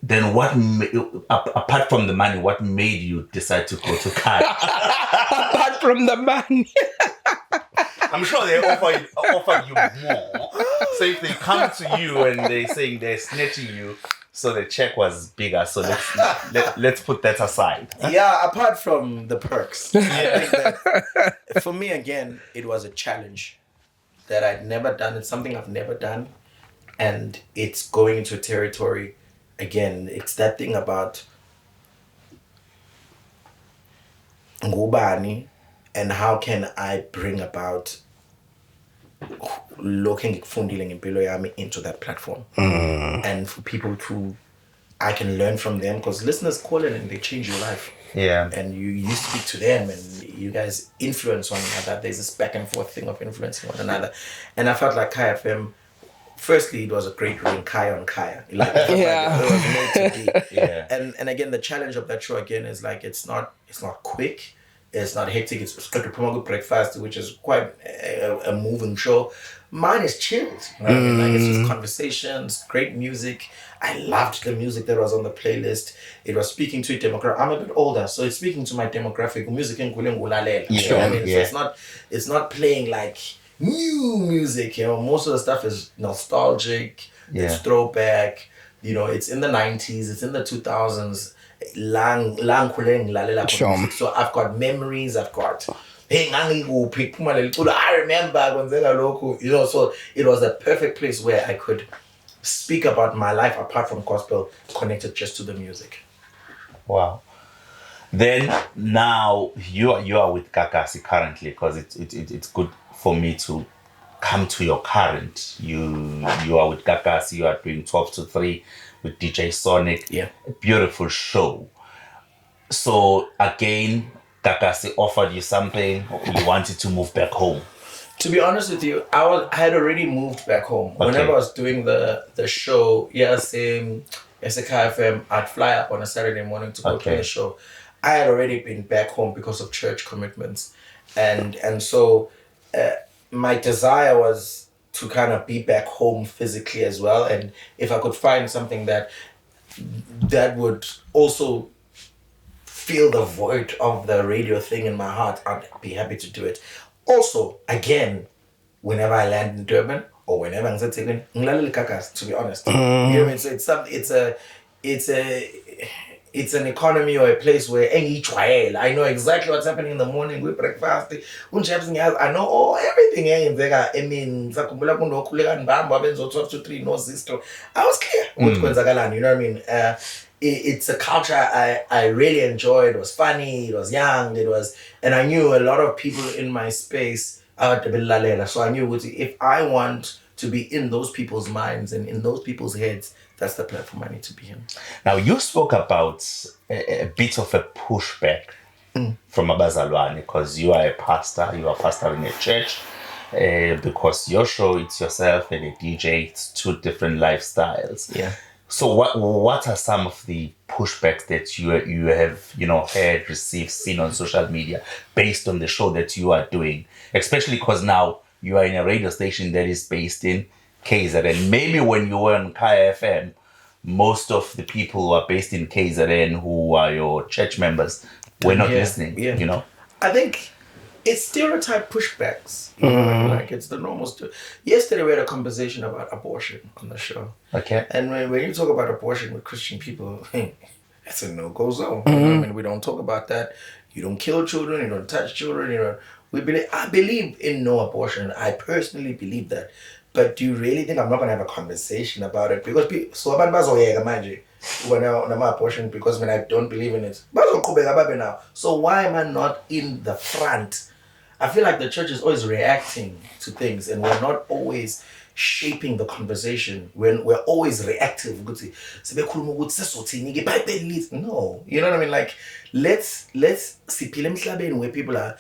Then apart from the money, what made you decide to go to Khaya? Apart from the money. I'm sure they offer you more. So if they come to you and they saying they're snatching you, so the check was bigger. So let's put that aside. Yeah, apart from the perks, I think that for me again, it was a challenge that I'd never done. It's something I've never done, and it's going into territory. Again, it's that thing about ngubani and how can I bring about looking into that platform and for people to I can learn from them, because listeners call in and they change your life. Yeah. And you speak to them and you guys influence one another. There's this back and forth thing of influencing one another. And I felt like Khaya FM, firstly, it was a great ring, Khaya on Khaya. Like, it was made to be. Yeah. And again, the challenge of that show again is like it's not quick, it's not hectic. It's like a promo breakfast, which is quite a moving show. Mine is chilled. You know what I mean? Like, it's just conversations, great music. I loved the music that was on the playlist. It was speaking to a demographic. I'm a bit older, so it's speaking to my demographic. Music in Kulengulalela. You know what I mean? Yeah. So it's not playing like new music. Most of the stuff is nostalgic. It's throwback. It's in the 90s. It's in the 2000s. Sure. So I've got memories. I've got. I remember when so it was a perfect place where I could speak about my life apart from gospel, connected just to the music. Wow. Then now you are with Gagasi currently, because it's good for me to come to your current. You are with Gagasi. You are doing 12 to 3 with DJ Sonic. Yeah. A beautiful show. So again, Gagasi offered you something, or you wanted to move back home? To be honest with you, I had already moved back home. Okay. Whenever I was doing the show, same as a Khaya FM, I'd fly up on a Saturday morning to go to the show. I had already been back home because of church commitments. And so my desire was to kind of be back home physically as well. And if I could find something that would also fill the void of the radio thing in my heart, I'd be happy to do it. Also, again, whenever I land in Durban or whenever I'm taking Kakas, to be honest. You know what I mean? So it's an economy or a place where I know exactly what's happening in the morning with breakfast. I know everything. I mean, 12 to 3, no sister. I was clear what's going on, you know what I mean? It's a culture I really enjoyed. It was funny, it was young, and I knew a lot of people in my space. So I knew if I want to be in those people's minds and in those people's heads, that's the platform I need to be in. Now, you spoke about a bit of a pushback from Abazalwane, because you are a pastor in a church, because your show, it's yourself and a DJ, it's two different lifestyles. Yeah. So what are some of the pushbacks that you have heard, received, seen on social media based on the show that you are doing? Especially because now you are in a radio station that is based in KZN. Maybe when you were on Khaya FM, most of the people who are based in KZN, who are your church members, were not listening. Yeah. I think it's stereotype pushbacks. Like it's the normal Yesterday we had a conversation about abortion on the show. Okay. And when you talk about abortion with Christian people, that's a no-go zone. You know what I mean? We don't talk about that. You don't kill children, you don't touch children, I believe in no abortion. I personally believe that. But do you really think I'm not gonna have a conversation about it? Because so when I'm abortion, because when I don't believe in it. So why am I not in the front? I feel like the church is always reacting to things, and we're not always shaping the conversation. We're always reactive. No, you know what I mean? Like let's see where people are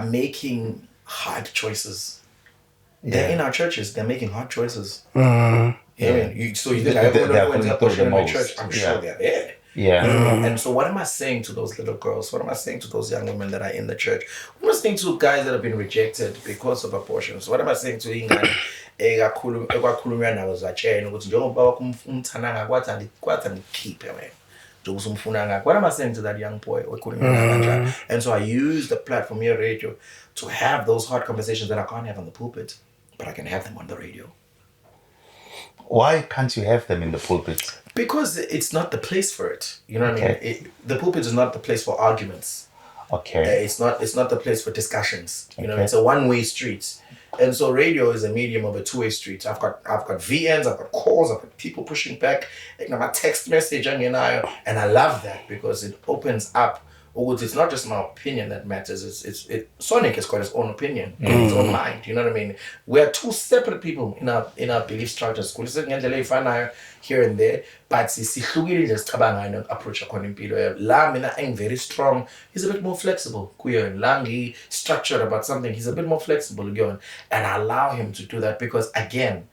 making hard choices. they're in our churches. They're making hard choices. Yeah. So you think I They're don't know going what's through happening the in my most. church? I'm Yeah. sure they're there. Yeah. And so what am I saying to those little girls? What am I saying to those young women that are in the church? What am I saying to guys that have been rejected because of abortions? What am I saying to ingane ekwakhulunywa nazo zatshena ukuthi njengoba wakho umthanda ngakwathi andikhiphe wena njengoba usumfuna ngakho? What am I saying to that young boy okhulunywa naye kanjalo? And so I use the platform here, radio, to have those hard conversations that I can't have on the pulpit, but I can have them on the radio. Why can't you have them in the pulpit? Because it's not the place for it. You know what I mean? The pulpit is not the place for arguments. Okay. It's not the place for discussions. You know, Okay. it's a one-way street. And so radio is a medium of a two-way street. I've got VNs, I've got calls, I've got people pushing back, my text message, and I love that because it opens up. It's not just my opinion that matters. Sonic has got his own opinion, his own mind. You know what I mean? We are two separate people in our belief structures. Here and there, but sihlukile just approach impilo. La mina I'm very strong. He's a bit more flexible. Langi structured about something. He's a bit more flexible again, and I allow him to do that because again,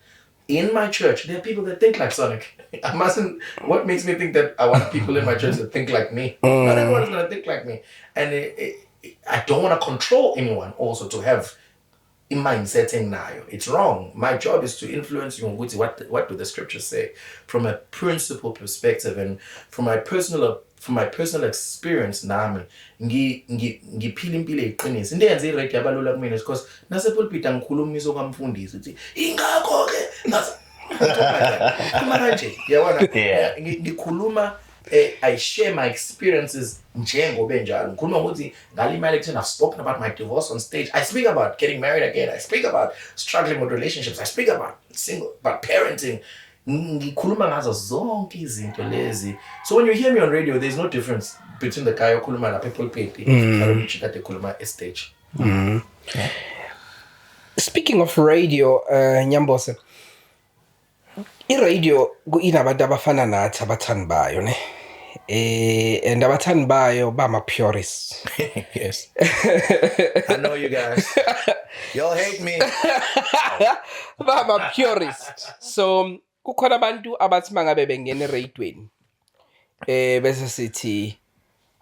in my church, there are people that think like Sonic. I mustn't. What makes me think that I want people in my church that think like me? Not everyone's gonna think like me, and I don't want to control anyone. Also, to have in mindset now, it's wrong. My job is to influence you on what do the scriptures say from a principle perspective and from my personal experience. Nami ngiphila impilo eqinile. Into eyenze irate yabalula kumina because nasepulpit angikhulumisa okamfundisi uthi ingakho ke ngikhuluma I share my experiences njengoba enjalo. Ngikhuluma ukuthi ngalimali ekutheni I've spoken about my divorce on stage. I speak about getting married again. I speak about struggling with relationships. I speak about parenting. Ngikhuluma ngazo zonke izinto lezi. So when you hear me on radio, there's no difference between the guy okhuluma la people pay. I don't need that ekhuluma a stage. Speaking of radio, Nyambose, i-radio inabantu abafana nathi abathandi bayo ne and abathandi bayo bama-purists. Yes. I know you guys. Y'all hate me. Bama-purist. So kukhona abantu abathi mangabe bengena ereyidweni bese sithi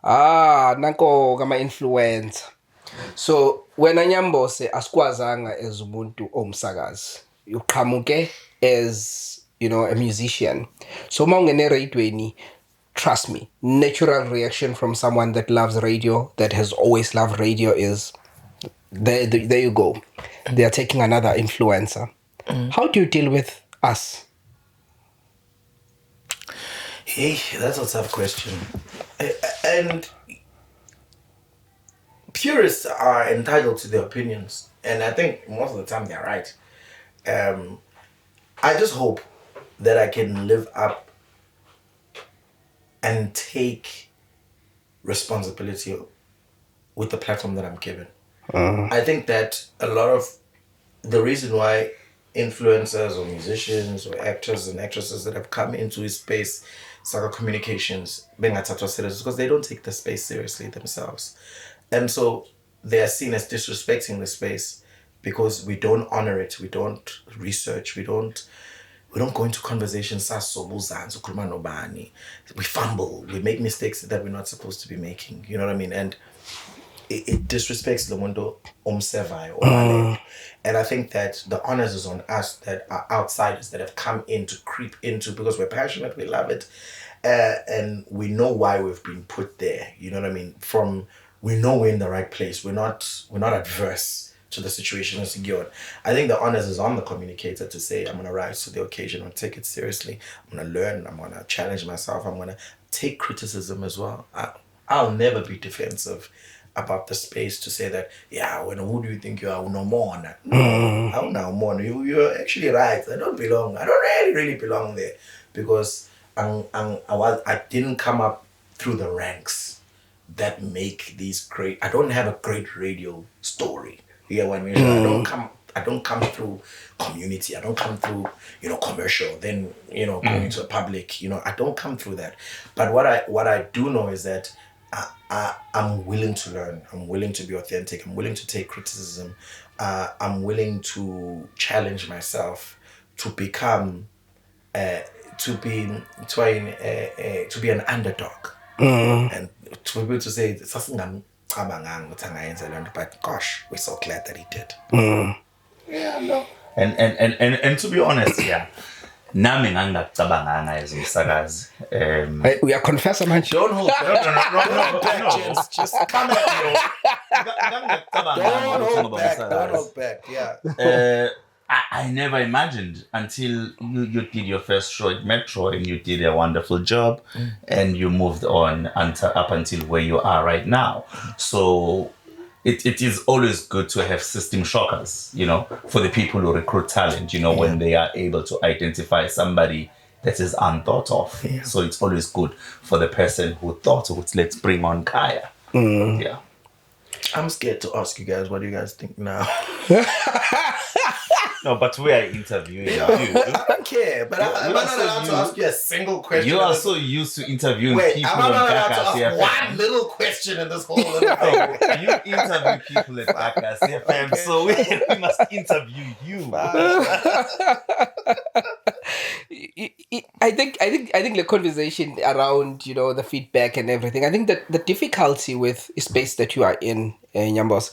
nanko kama-influencer. So wena Nyambose asikwazanga as umuntu omsakazi, uqhamuke as a musician. So maungene radioweni, trust me, natural reaction from someone that loves radio, that has always loved radio, is there you go. They are taking another influencer. How do you deal with us? Hey, that's a tough question. And purists are entitled to their opinions, and I think most of the time they're right. I just hope that I can live up and take responsibility with the platform that I'm given. I think that a lot of the reason why influencers or musicians or actors and actresses that have come into his space, soccer communications, because they don't take the space seriously themselves. And so they are seen as disrespecting the space because we don't honor it, we don't research, we don't go into conversations. We fumble, we make mistakes that we're not supposed to be making. You know what I mean? And it disrespects the mundo omsevai. And I think that the honors is on us that are outsiders that have come in to creep into, because we're passionate, we love it, and we know why we've been put there. You know what I mean? We know we're in the right place. We're not adverse to the situation as secured. I think the honors is on the communicator to say, I'm going to rise to the occasion, I'm going to take it seriously, I'm going to learn, I'm going to challenge myself, I'm going to take criticism as well. I'll never be defensive about the space to say that, who do you think you are? No more on that. No, I'm no more. You're actually right. I don't belong. I don't really belong there because I didn't come up through the ranks that make these great. I don't have a great radio story. Yeah, when we I don't come through community. I don't come through, commercial. Then, going to the public. I don't come through that. But what I do know is that I'm willing to learn. I'm willing to be authentic. I'm willing to take criticism. I'm willing to challenge myself to become, to be an underdog, and to be able to say, but gosh, we're so glad that he did. Yeah, no. And to be honest, yeah. Nami ngangacabanganga as umsakazi. We are confessor man. Don't hold back. No. Gents, just come at me. Don't hold back. Yeah. I never imagined until you did your first show at Metro and you did a wonderful job and you moved on up until where you are right now. So it is always good to have system shockers, for the people who recruit talent, when they are able to identify somebody that is unthought of. Yeah. So it's always good for the person who thought, let's bring on Khaya. Yeah. I'm scared to ask you guys, what do you guys think now? No, but we are interviewing you. I don't care, but I'm not allowed to ask you a single question. You are so used to interviewing people I'm not on allowed to Gagasi ask FM. one little question in this whole little thing. You interview people at Gagasi FM, so we must interview you. I think the conversation around the feedback and everything. I think that the difficulty with the space that you are in, Nyambos,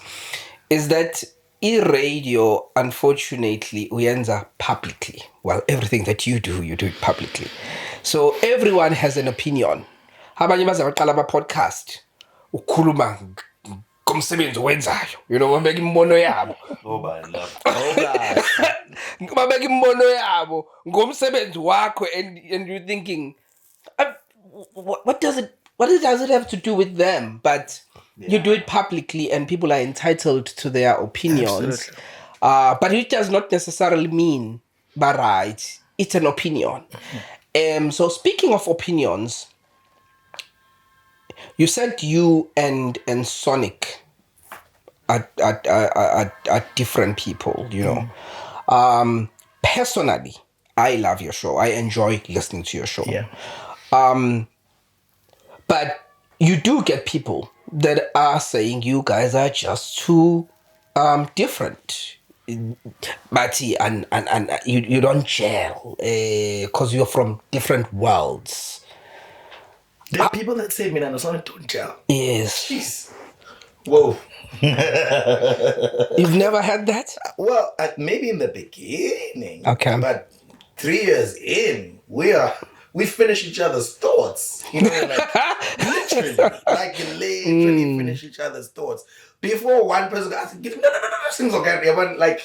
is that radio, unfortunately, uyenza publicly. Well, everything that you do it publicly. So everyone has an opinion. Abanye bazaqala ama-podcast ukhuluma ngomsebenzi owenzayo, babeka imbono yabo. Babeka imbono yabo ngomsebenzi wakho, and you're thinking, what does it have to do with them? But you do it publicly and people are entitled to their opinions. But it does not necessarily mean right. It's an opinion. So speaking of opinions, you said you and Sonic are different people, Personally, I love your show. I enjoy listening to your show. Yeah. But you do get people that are saying you guys are just too different. But and you don't gel because you're from different worlds. There are people that say, "Man, Sonic don't gel." Yes. Jeez. Whoa. You've never had that? Well, maybe in the beginning. Okay. But 3 years in, we finish each other's thoughts. Literally finish each other's thoughts. Before one person goes, no, things okay. But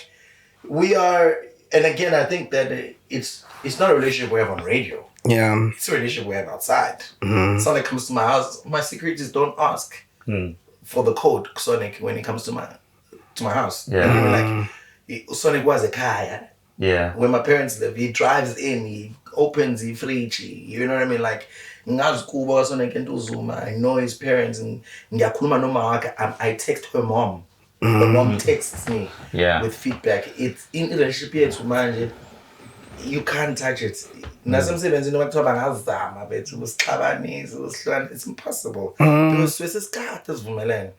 we are, and again, I think that it's not a relationship we have on radio. Yeah. It's a relationship we have outside. Sonic comes to my house, my securities don't ask for the code, Sonic, when he comes to my house. Yeah. Sonic was a Khaya. Yeah. When my parents live, he drives in, he opens, he frichi. You know what I mean? Ngazukuba Sonic into Zuma. I know his parents, and I text her mom. Her mom texts me with feedback. It's in relationship here to manage. You can't touch it. It's impossible. Because Swiss cat is woman.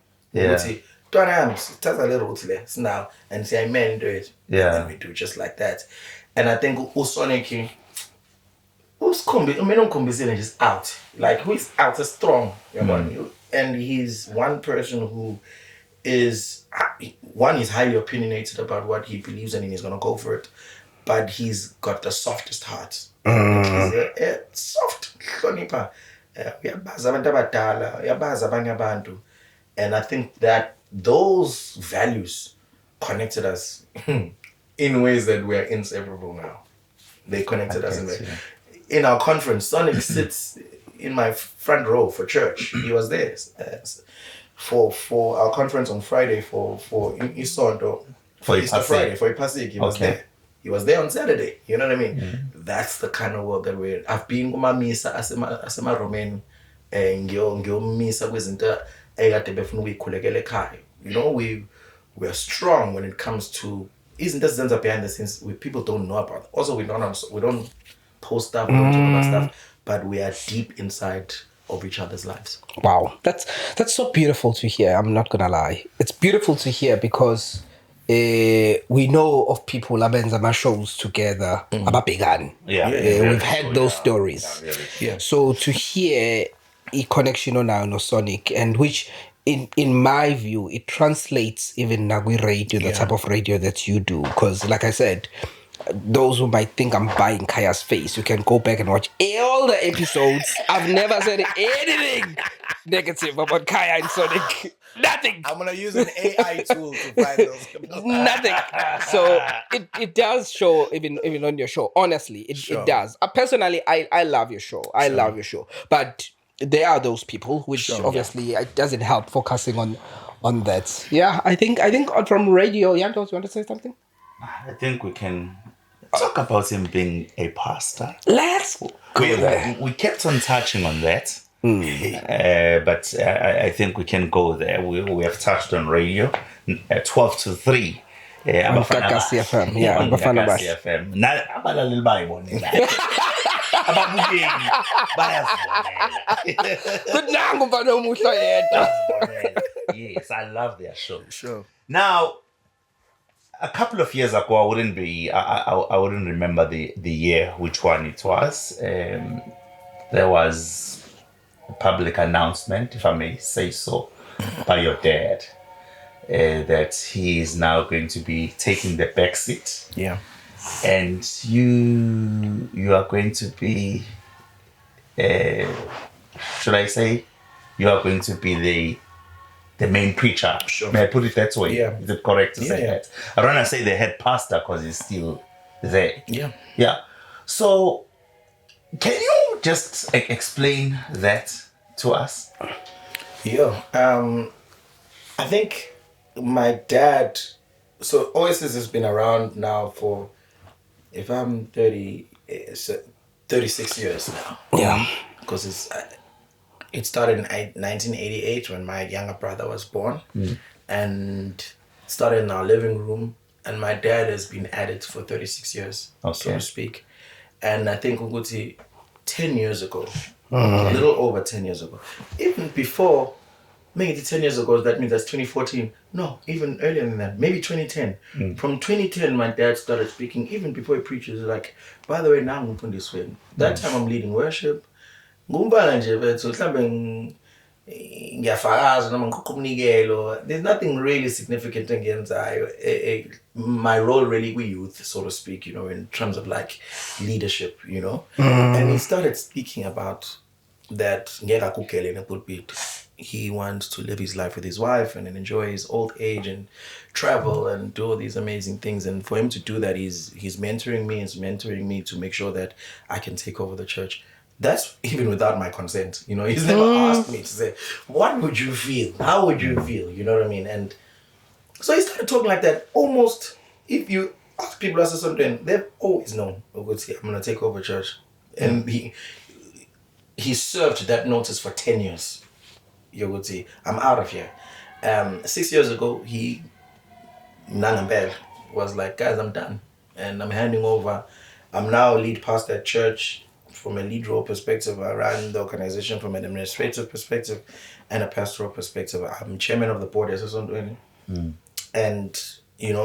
Now and say I men do it. Yeah. And we do just like that. And I think Sonic is out. Who's out is strong. And he's one person who is he's highly opinionated about what he believes in and he's gonna go for it. But he's got the softest heart. He's a soft hlonipha. And I think that those values connected us in ways that we're inseparable now. They connected us in our conference. Sonic sits in my front row for church. He was there for our conference on Friday for Isonto. For Easter Friday, for Ipasik, he was there. He was there on Saturday. You know what I mean? That's the kind of world that we're in. I've been kuma misa asema Roman ngio misa kwezinto ekade befuna ukuyikhulekela ekhaya. We're strong when it comes to izinto ezenza behind the scenes people don't know about. Also we don't post stuff, we don't talk about stuff, but we are deep inside of each other's lives. Wow, that's so beautiful to hear. I'm not gonna lie, it's beautiful to hear because we know of people abenza ama shows together, ababhekani. We've had those stories. Yeah. So to hear a connection on no Sonic, and which in my view it translates even Nagui radio, the type of radio that you do, because like I said, those who might think I'm buying Kaya's face, you can go back and watch all the episodes. I've never said anything negative about Khaya and Sonic. Nothing. I'm gonna use an AI tool to find those. Nothing. So it does show even on your show. Honestly, it does. Personally, I love your show. I love your show. But there are those people which obviously it doesn't help focusing on that. Yeah, I think from radio. Yantos, you want to say something? I think we can talk about him being a pastor. Let's go there. We kept on touching on that. But I think we can go there. We have touched on radio, 12 to 3. On Gagasi FM. Yeah, on Gagasi FM. Now, abalaleli bayibonela. Ababukengi bayasibonela. Yes, I love their show. Sure. Now, a couple of years ago, I wouldn't remember the year, which one it was. There was a public announcement, if I may say so, by your dad, that he is now going to be taking the back seat. Yeah. And you are going to be, should I say, you are going to be the main preacher. Sure. May I put it that way? Yeah. Is it correct to say that? I don't want to say the head pastor because he's still there. Yeah. Yeah. So, can you just explain that to us? Yeah. I think my dad, so Oasis has been around now for, if I'm 36 years now. Yeah. Because it started in 1988 when my younger brother was born, and started in our living room, and my dad has been at it for 36 years, so to speak. And I think Uguti 10 years ago, a little over 10 years ago, even before, maybe 10 years ago, that means that's 2014. No, even earlier than that, maybe 2010. From 2010, my dad started speaking, even before he preaches, like, by the way, now I'm going this way. That time I'm leading worship. There's nothing really significant against my role really with youth, so to speak, in terms of like leadership, And he started speaking about that he wants to live his life with his wife and then enjoy his old age and travel and do all these amazing things. And for him to do that, he's mentoring me to make sure that I can take over the church. That's even without my consent. He's never asked me to say, what would you feel? How would you feel? You know what I mean? And so he started talking like that. Almost, if you ask people as something, they've always known, I'm going to take over church. And he served that notice for 10 years. You would see, I'm out of here. 6 years ago, he was like, guys, I'm done. And I'm handing over. I'm now lead pastor at church. From a lead role perspective, I ran the organization from an administrative perspective and a pastoral perspective. I'm chairman of the board as well. And it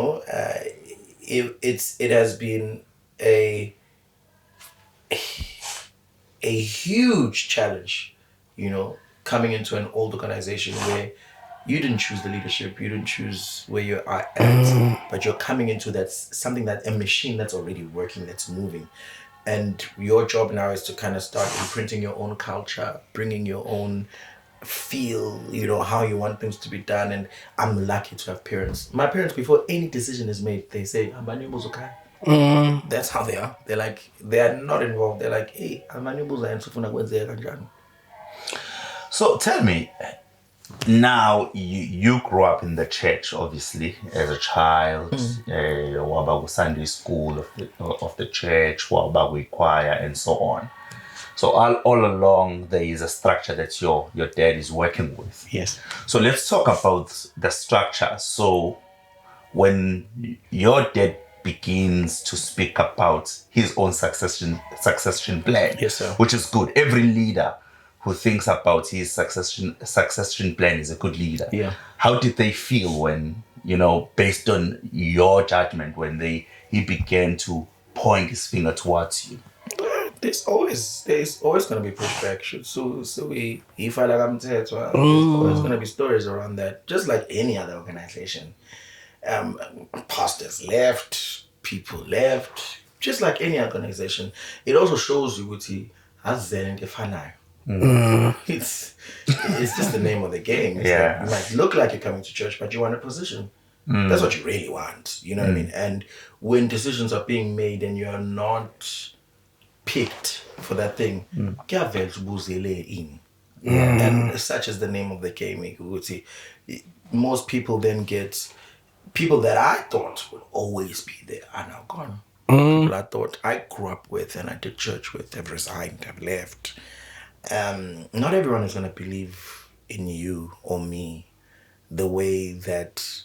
has been a huge challenge, coming into an old organization where you didn't choose the leadership, you didn't choose where you are at, but you're coming into a machine that's already working, that's moving. And your job now is to kind of start imprinting your own culture, bringing your own feel, how you want things to be done. And I'm lucky to have parents. My parents, before any decision is made, they say, that's how they are. They're like, they are not involved. They're like, hey, so tell me, now you grew up in the church, obviously, as a child. Waba Sunday school of the church, waba choir, and so on. So all along there is a structure that your dad is working with. Yes. So let's talk about the structure. So when your dad begins to speak about his own succession plan, yes, sir, which is good. Every leader who thinks about his succession plan is a good leader. Yeah. How did they feel when, based on your judgment, when he began to point his finger towards you? There's always going to be pushback. So we, if I like Mthethwa, there's always going to be stories around that. Just like any other organization, pastors left, people left. Just like any organization, it also shows you what he has then define. It's just the name of the game. It's like, you might look like you're coming to church, but you want a position. That's what you really want. You know what I mean? And when decisions are being made and you're not picked for that thing, and such is the name of the game. Most people then get people that I thought would always be there are now gone. People I thought I grew up with and I did church with have resigned, have left. Not everyone is going to believe in you or me the way that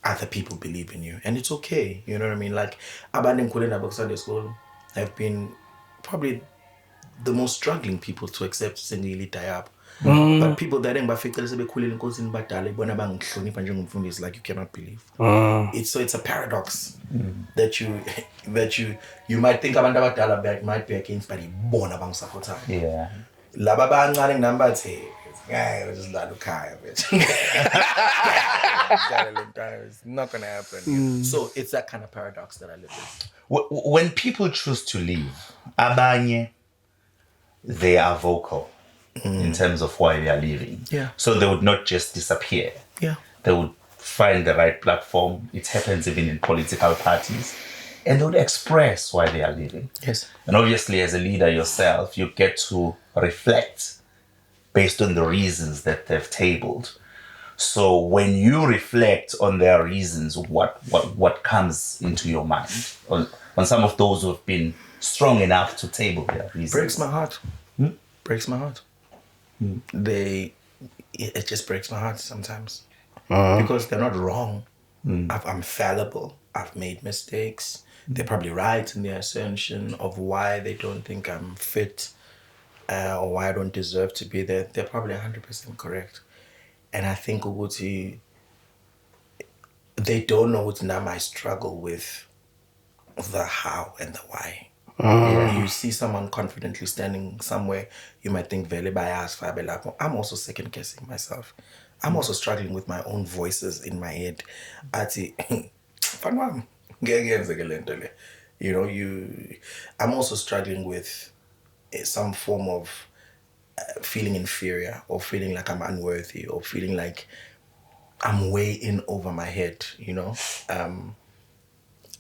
other people believe in you, and it's okay. You know what I mean? Like Abandon Kulina Sunday School have been probably the most struggling people to accept Sendili Tayab. But people that ain't is like you cannot believe. It's a paradox that you might think about might be against, but born about support. Yeah. Lababa ngaling number just like Khaya, it's not gonna happen. So it's that kind of paradox that I live with. When people choose to leave, abanye, they are vocal in terms of why they are leaving. Yeah. So they would not just disappear. Yeah. They would find the right platform. It happens even in political parties. And they would express why they are leaving. Yes. And obviously, as a leader yourself, you get to reflect based on the reasons that they've tabled. So when you reflect on their reasons, what comes into your mind on some of those who have been strong enough to table their reasons? Breaks my heart. Breaks my heart. It just breaks my heart sometimes because they're not wrong. I'm fallible. I've made mistakes. They're probably right in their assertion of why they don't think I'm fit or why I don't deserve to be there. They're probably 100% correct. And I think Uguti, they don't know what now I struggle with the how and the why. You see someone confidently standing somewhere, you might think, Vele bias, I'm also second guessing myself. I'm also struggling with my own voices in my head. I'm also struggling with some form of feeling inferior or feeling like I'm unworthy or feeling like I'm way in over my head,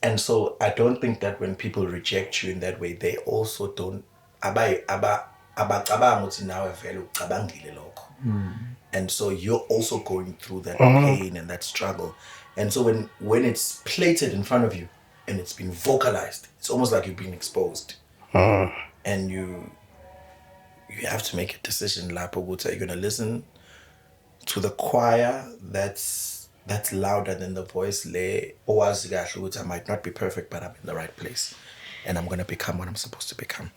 And so I don't think that when people reject you in that way, they also don't and so you're also going through that pain and that struggle. And so when it's plated in front of you and it's been vocalized, it's almost like you've been exposed. And you have to make a decision, Lapo. Are you going to listen to the choir that's louder than the voice? I might not be perfect, but I'm in the right place. And I'm going to become what I'm supposed to become.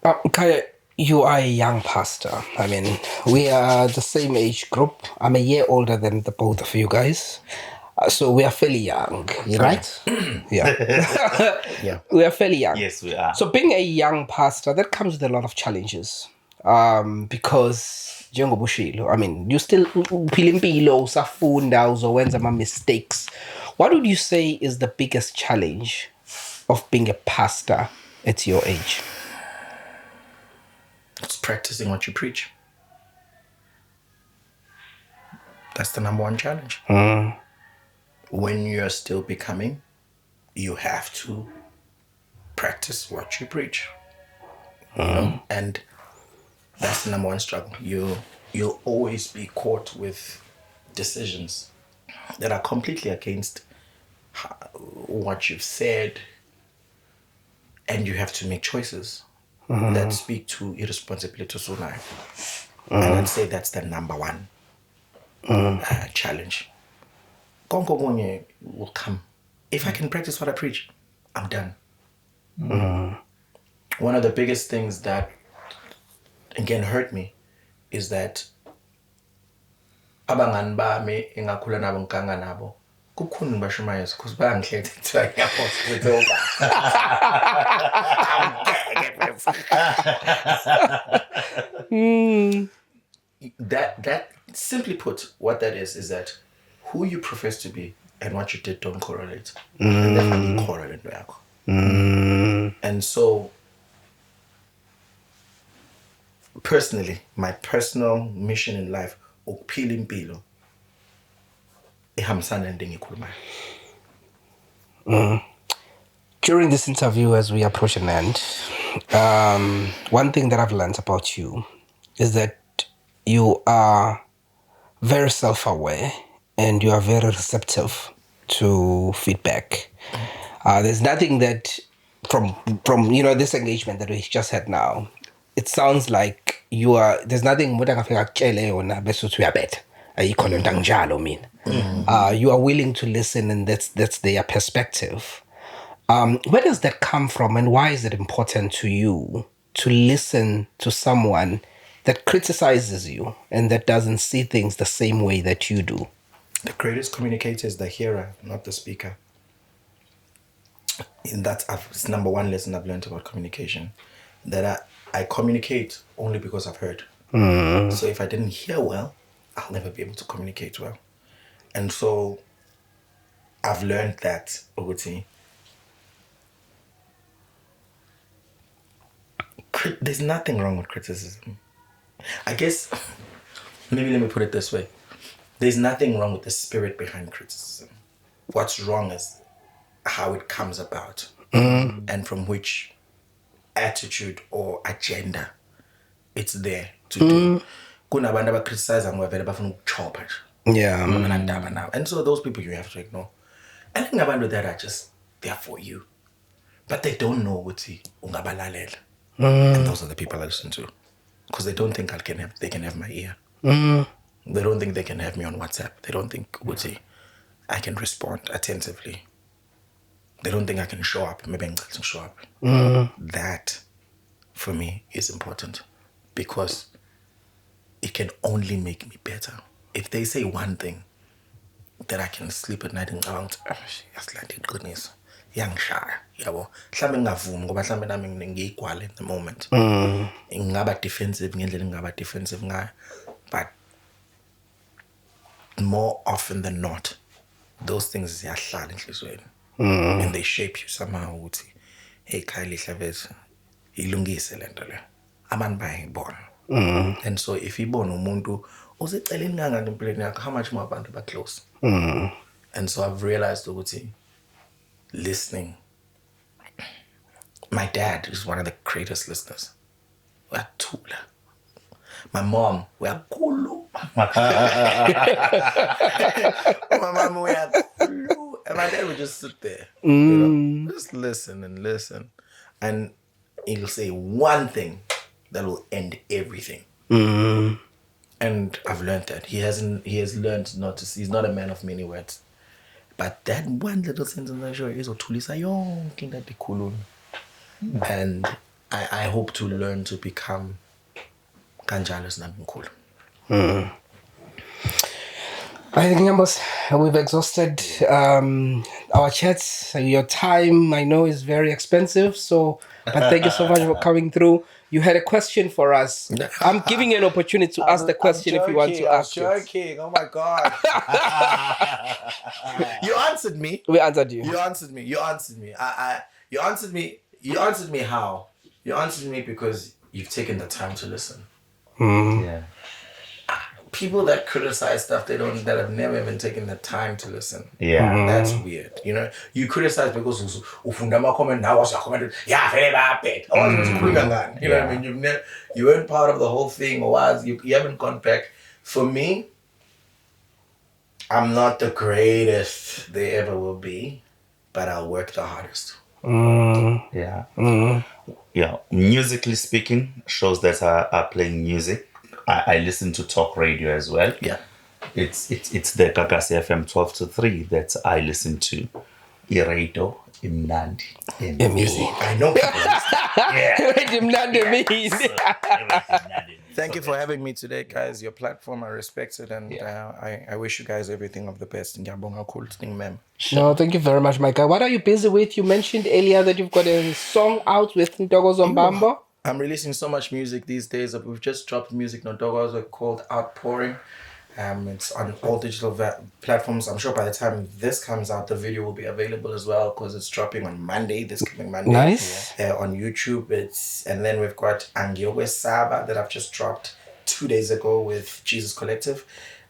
Khaya, you are a young pastor. I mean, we are the same age group. I'm a year older than the both of you guys. So we are fairly young, right? Yeah. Yeah. We are fairly young. Yes, we are. So being a young pastor, that comes with a lot of challenges. Because, I mean, you still usafunda uzowenza ama mistakes. What would you say is the biggest challenge of being a pastor at your age? It's practicing what you preach. That's the number one challenge. When you're still becoming, you have to practice what you preach. And that's the number one struggle. You'll always be caught with decisions that are completely against what you've said, and you have to make choices that speak to irresponsibility. And I'd say that's the number one challenge. Konko will come. If I can practice what I preach, I'm done. One of the biggest things that again hurt me is that abangani bami engakhula nabo ngiganga nabo kukhona ngibashumayeza because bayangikhetha kuthiwa ngiyaphosta with over. That simply put, what that is that who you profess to be and what you did don't correlate. And definitely correlate yakho. And so personally, my personal mission in life, ukuphila impilo ihambisana nento engiyikhulumayo. During this interview, as we approach an end, one thing that I've learned about you is that you are very self-aware and you are very receptive to feedback. There's nothing that from this engagement that we just had now, it sounds like there's nothing you are willing to listen, and that's their perspective. Where does that come from, and why is it important to you to listen to someone that criticizes you and that doesn't see things the same way that you do? The greatest communicator is the hearer, not the speaker. And it's number one lesson I've learned about communication, that I communicate only because I've heard. So if I didn't hear well, I'll never be able to communicate well. And so I've learned that, Oguti, there's nothing wrong with criticism. I guess, maybe let me put it this way. There's nothing wrong with the spirit behind criticism. What's wrong is how it comes about and from which attitude or agenda it's there to do. Kunabantu abacriticize ngwavele bafuna ukuchopha. Yeah. And so those people you have to ignore. I think abantu that are just there for you. But they don't know ukuthi ungabalalela. And those are the people I listen to. Because they don't think they can have my ear. They don't think they can have me on WhatsApp. They don't think I can respond attentively. They don't think I can show up. Maybe I can show up. That, for me, is important. Because it can only make me better. If they say one thing, that I can sleep at night and go, goodness, young shy, yabo. Mhlambe ngavumi ngoba mhlambe nami ngiyigwala in the moment. Ngaba defensive ngendlela ngaba defensive ngayo. But more often than not, those things ziyahlala enhlizweni. And they shape you somehow ukuthi hey Khaya Mthethwa ilungise lento le. Abantu bayayibona. And so if ibona umuntu useceleni kangaka empilweni yakho, how much more abantu ba close. And so I've realized ukuthi listening. My dad is one of the greatest listeners. Uyathula. My mom, uyakhulu. My mom, uyakhulu. And my dad would just sit there, just listen and listen. And he'll say one thing that will end everything. And I've learned that. He has learned not to see. He's not a man of many words. But that one little sentence I'm sure is othulisa yonke into ikhuluma. And I hope to learn to become kanjalo sinami mkhulu. I think, Nyambos, we've exhausted our chats. Your time, I know, is very expensive. But thank you so much for coming through. You had a question for us. I'm giving you an opportunity to ask the question if you want to ask it. I'm joking. Oh my God. You answered me. We answered you. You answered me. You answered me. You answered me. You answered me how? You answered me because you've taken the time to listen. Yeah. People that criticize stuff that have never even taken the time to listen. Yeah. That's weird. You know, you criticize because ufunda ama comment now was a comment. Yeah, very bad. You know what I mean? You weren't part of the whole thing, or you haven't gone back. For me, I'm not the greatest they ever will be, but I'll work the hardest. Yeah. Yeah. Musically speaking, shows that are playing music. I listen to talk radio as well. Yeah. It's the Gagasi FM 12 to 3 that I listen to. iradio imnandi. I know people. Thank you for having me today, guys. Your platform, I respect it, and I wish you guys everything of the best. No, thank you very much, my guy. What are you busy with? You mentioned earlier that you've got a song out with Ntogo Zombambo. I'm releasing so much music these days. We've just dropped music Ntogo called Outpouring. It's on all digital platforms. I'm sure by the time this comes out, the video will be available as well because it's dropping on Monday, this coming Monday. Nice. On YouTube. And then we've got Angiowe Saba that I've just dropped 2 days ago with Jesus Collective.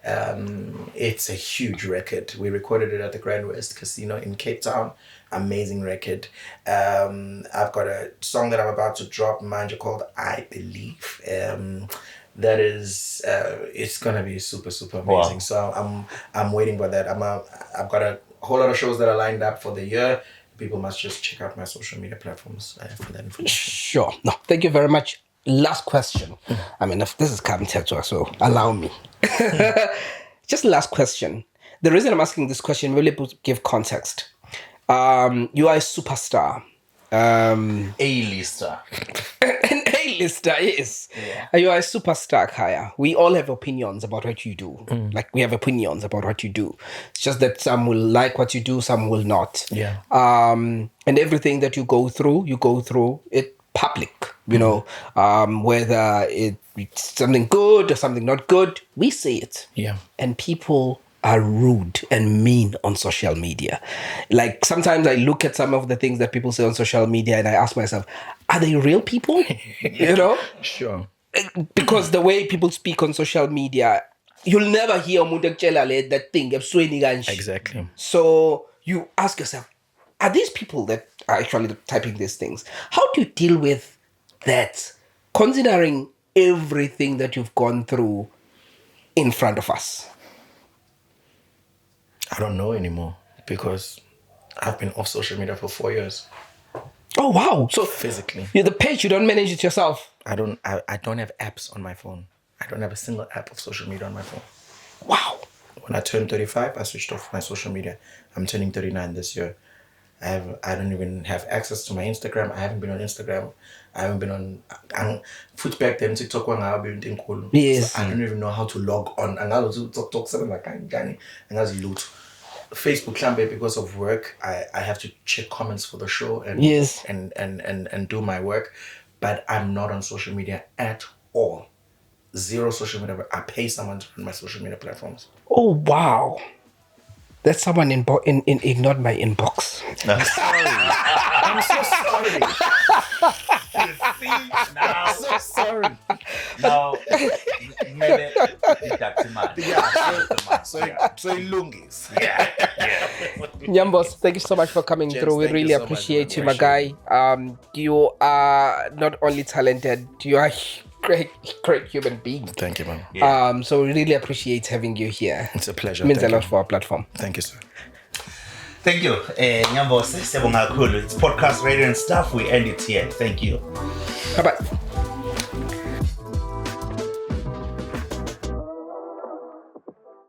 It's a huge record. We recorded it at the Grand West Casino in Cape Town. Amazing record. I've got a song that I'm about to drop, Manja, called I Believe. That is it's gonna be super amazing. Wow. So I'm waiting for that. I've got a whole lot of shows that are lined up for the year. People must just check out my social media platforms for that information. Sure. No, thank you very much. Last question. I mean, if this is Khaya Mthethwa, so allow me. Just last question. The reason I'm asking this question really to give context. You are a superstar. A-lister. An A-lister, yes. Yeah. You are a superstar, Khaya. We all have opinions about what you do. Like, we have opinions about what you do. It's just that some will like what you do, some will not. Yeah. And everything that you go through it public, you know, whether it's something good or something not good, we say it. Yeah. And people are rude and mean on social media. Like, sometimes I look at some of the things that people say on social media and I ask myself, are they real people? You know? Sure. Because the way people speak on social media, you'll never hear umuntu ekutshela that thing ebusweni kanje. Exactly. So you ask yourself, are these people that are actually typing these things? How do you deal with that, considering everything that you've gone through in front of us? I don't know anymore because I've been off social media for 4 years. Oh wow! So physically, the page, you don't manage it yourself. I don't have apps on my phone. I don't have a single app of social media on my phone. Wow! When I turned 35, I switched off my social media. I'm turning 39 this year. I don't even have access to my Instagram. I haven't been on Instagram. I haven't been on put back then TikTok when I've been in cool. Yes. So I don't even know how to log on. And I'll talk something like and as loot. Facebook Klambe, because of work, I have to check comments for the show and yes. and do my work. But I'm not on social media at all. Zero social media. I pay someone to run my social media platforms. Oh wow. That someone ignored my inbox. I'm sorry. I'm so sorry. Now, I'm so sorry. Now, so lungis. Yeah. Nyambos, thank you so much for coming through. We really appreciate you, my guy. You are not only talented, you are great human being. Thank you, man. Yeah. So we really appreciate having you here. It's a pleasure. It means a lot for our platform. Thank you, sir. Thank you. Nyambos, it's podcast, radio and stuff. We end it here. Thank you. Bye-bye.